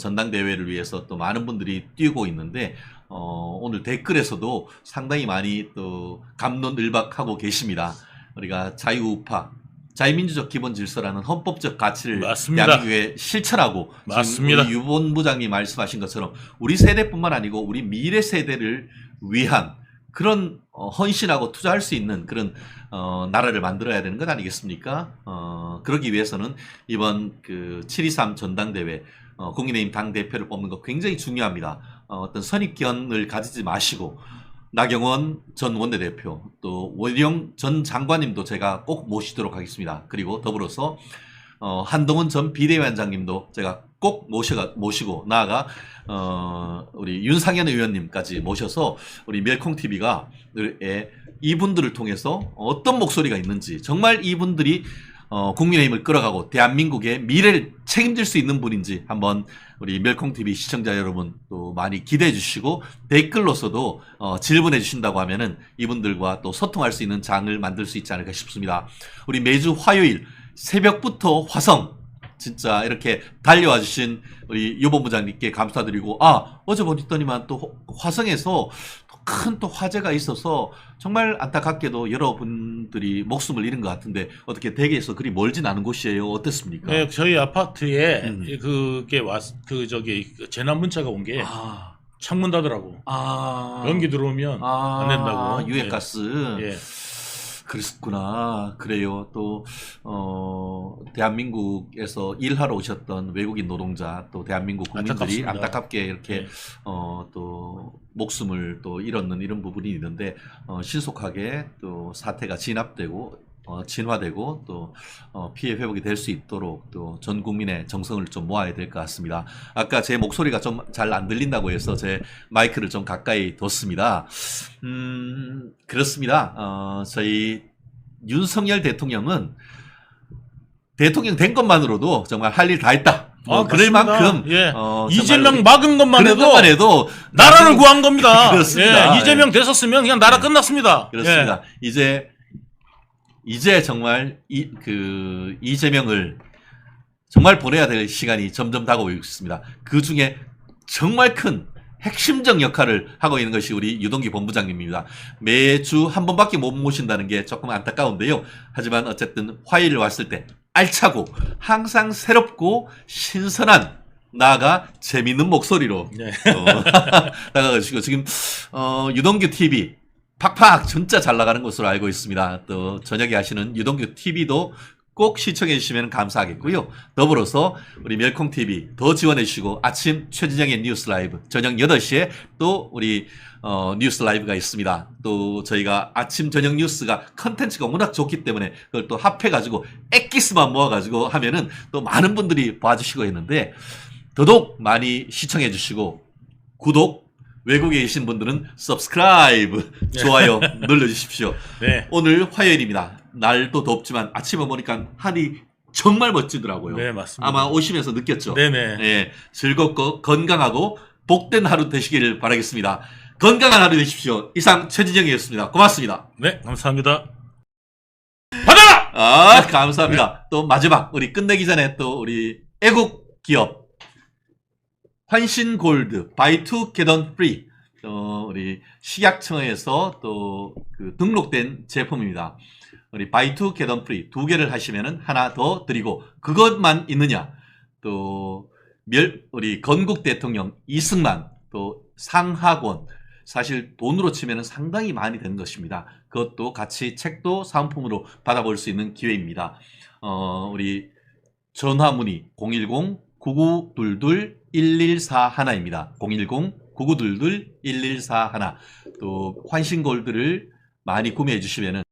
전당대회를 위해서 또 많은 분들이 뛰고 있는데 오늘 댓글에서도 상당히 많이 또 갑론을박하고 계십니다. 우리가 자유우파 자유민주적 기본 질서라는 헌법적 가치를 맞습니다. 대한민국에 실천하고 맞습니다. 지금 우리 유본 부장님 말씀하신 것처럼 우리 세대뿐만 아니고 우리 미래 세대를 위한 그런 헌신하고 투자할 수 있는 그런 나라를 만들어야 되는 것 아니겠습니까? 그러기 위해서는 이번 그 7.23 전당대회 국민의힘 당대표를 뽑는 거 굉장히 중요합니다. 어떤 선입견을 가지지 마시고 나경원 전 원내대표 또 원희룡 전 장관님도 제가 꼭 모시도록 하겠습니다. 그리고 더불어서 한동훈 전 비대위원장님도 제가 꼭 모시고 나아가 우리 윤상현 의원님까지 모셔서 우리 멜콩TV가 이분들을 통해서 어떤 목소리가 있는지 정말 이분들이 국민의힘을 끌어가고 대한민국의 미래를 책임질 수 있는 분인지 한번 우리 멸콩TV 시청자 여러분 또 많이 기대해 주시고 댓글로서도 질문해 주신다고 하면은 이분들과 또 소통할 수 있는 장을 만들 수 있지 않을까 싶습니다. 우리 매주 화요일 새벽부터 화성 진짜 이렇게 달려와 주신 우리 유 본부장님께 감사드리고 어제 보니더니만 또 화성에서 큰 또 화재가 있어서 정말 안타깝게도 여러분들이 목숨을 잃은 것 같은데 어떻게 댁에서 그리 멀진 않은 곳이에요. 어땠습니까? 네, 저희 아파트에 그게 재난 문자가 온 게 창문 닫으라고. 연기 들어오면 안 된다고. 유해가스. 예. 그랬구나. 그래요. 또 대한민국에서 일하러 오셨던 외국인 노동자 또 대한민국 국민들이 안타깝습니다. 안타깝게 이렇게 네. 또 목숨을 또 잃었는 이런 부분이 있는데 신속하게 또 사태가 진압되고 진화되고 또 피해 회복이 될 수 있도록 또 전 국민의 정성을 좀 모아야 될 것 같습니다. 아까 제 목소리가 좀 잘 안 들린다고 해서 제 마이크를 좀 가까이 뒀습니다. 그렇습니다. 저희 윤석열 대통령은 대통령 된 것만으로도 정말 할 일 다 했다. 그럴 만큼 예. 이재명 막은 것만 해도 나라를 구한 겁니다. 그렇습니다. 예. 이재명 됐었으면 그냥 나라 끝났습니다. 그렇습니다. 이제 정말 이재명을 정말 보내야 될 시간이 점점 다가오고 있습니다. 그 중에 정말 큰 핵심적 역할을 하고 있는 것이 우리 유동규 본부장님입니다. 매주 한 번밖에 못 모신다는 게 조금 안타까운데요. 하지만 어쨌든 화요일 왔을 때 알차고 항상 새롭고 신선한 나아가 재밌는 목소리로 나가가지고 지금 유동규 TV 팍팍 진짜 잘 나가는 것으로 알고 있습니다. 또 저녁에 하시는 유동규 TV도 꼭 시청해 주시면 감사하겠고요. 더불어서 우리 멸콩TV 더 지원해 주시고 아침 최진영의 뉴스 라이브 저녁 8시에 또 우리 뉴스 라이브가 있습니다. 또 저희가 아침 저녁 뉴스가 컨텐츠가 워낙 좋기 때문에 그걸 또 합해가지고 엑기스만 모아가지고 하면은 또 많은 분들이 봐주시고 있는데 더더욱 많이 시청해 주시고 구독 외국에 계신 분들은 subscribe 좋아요 눌러주십시오. 네. 오늘 화요일입니다. 날도 덥지만 아침에 보니까 하늘이 정말 멋지더라고요. 네, 맞습니다. 아마 오시면서 느꼈죠. 네네. 네, 즐겁고 건강하고 복된 하루 되시기를 바라겠습니다. 건강한 하루 되십시오. 이상 최진영이었습니다. 고맙습니다. 네, 감사합니다. 받아라! 감사합니다. 또 마지막 우리 끝내기 전에 또 우리 애국 기업 환신골드 바이 투 겟 원 프리 우리 식약청에서 또 그 등록된 제품입니다. 우리 바이 투 겟 원 프리 2개를 하시면은 하나 더 드리고 그것만 있느냐? 또 우리 건국 대통령 이승만 또 상학원 사실 돈으로 치면은 상당히 많이 되는 것입니다. 그것도 같이 책도 사은품으로 받아볼 수 있는 기회입니다. 우리 전화 문의 010-9922-1141입니다. 010-9922-1141. 또 환신골드를 많이 구매해 주시면은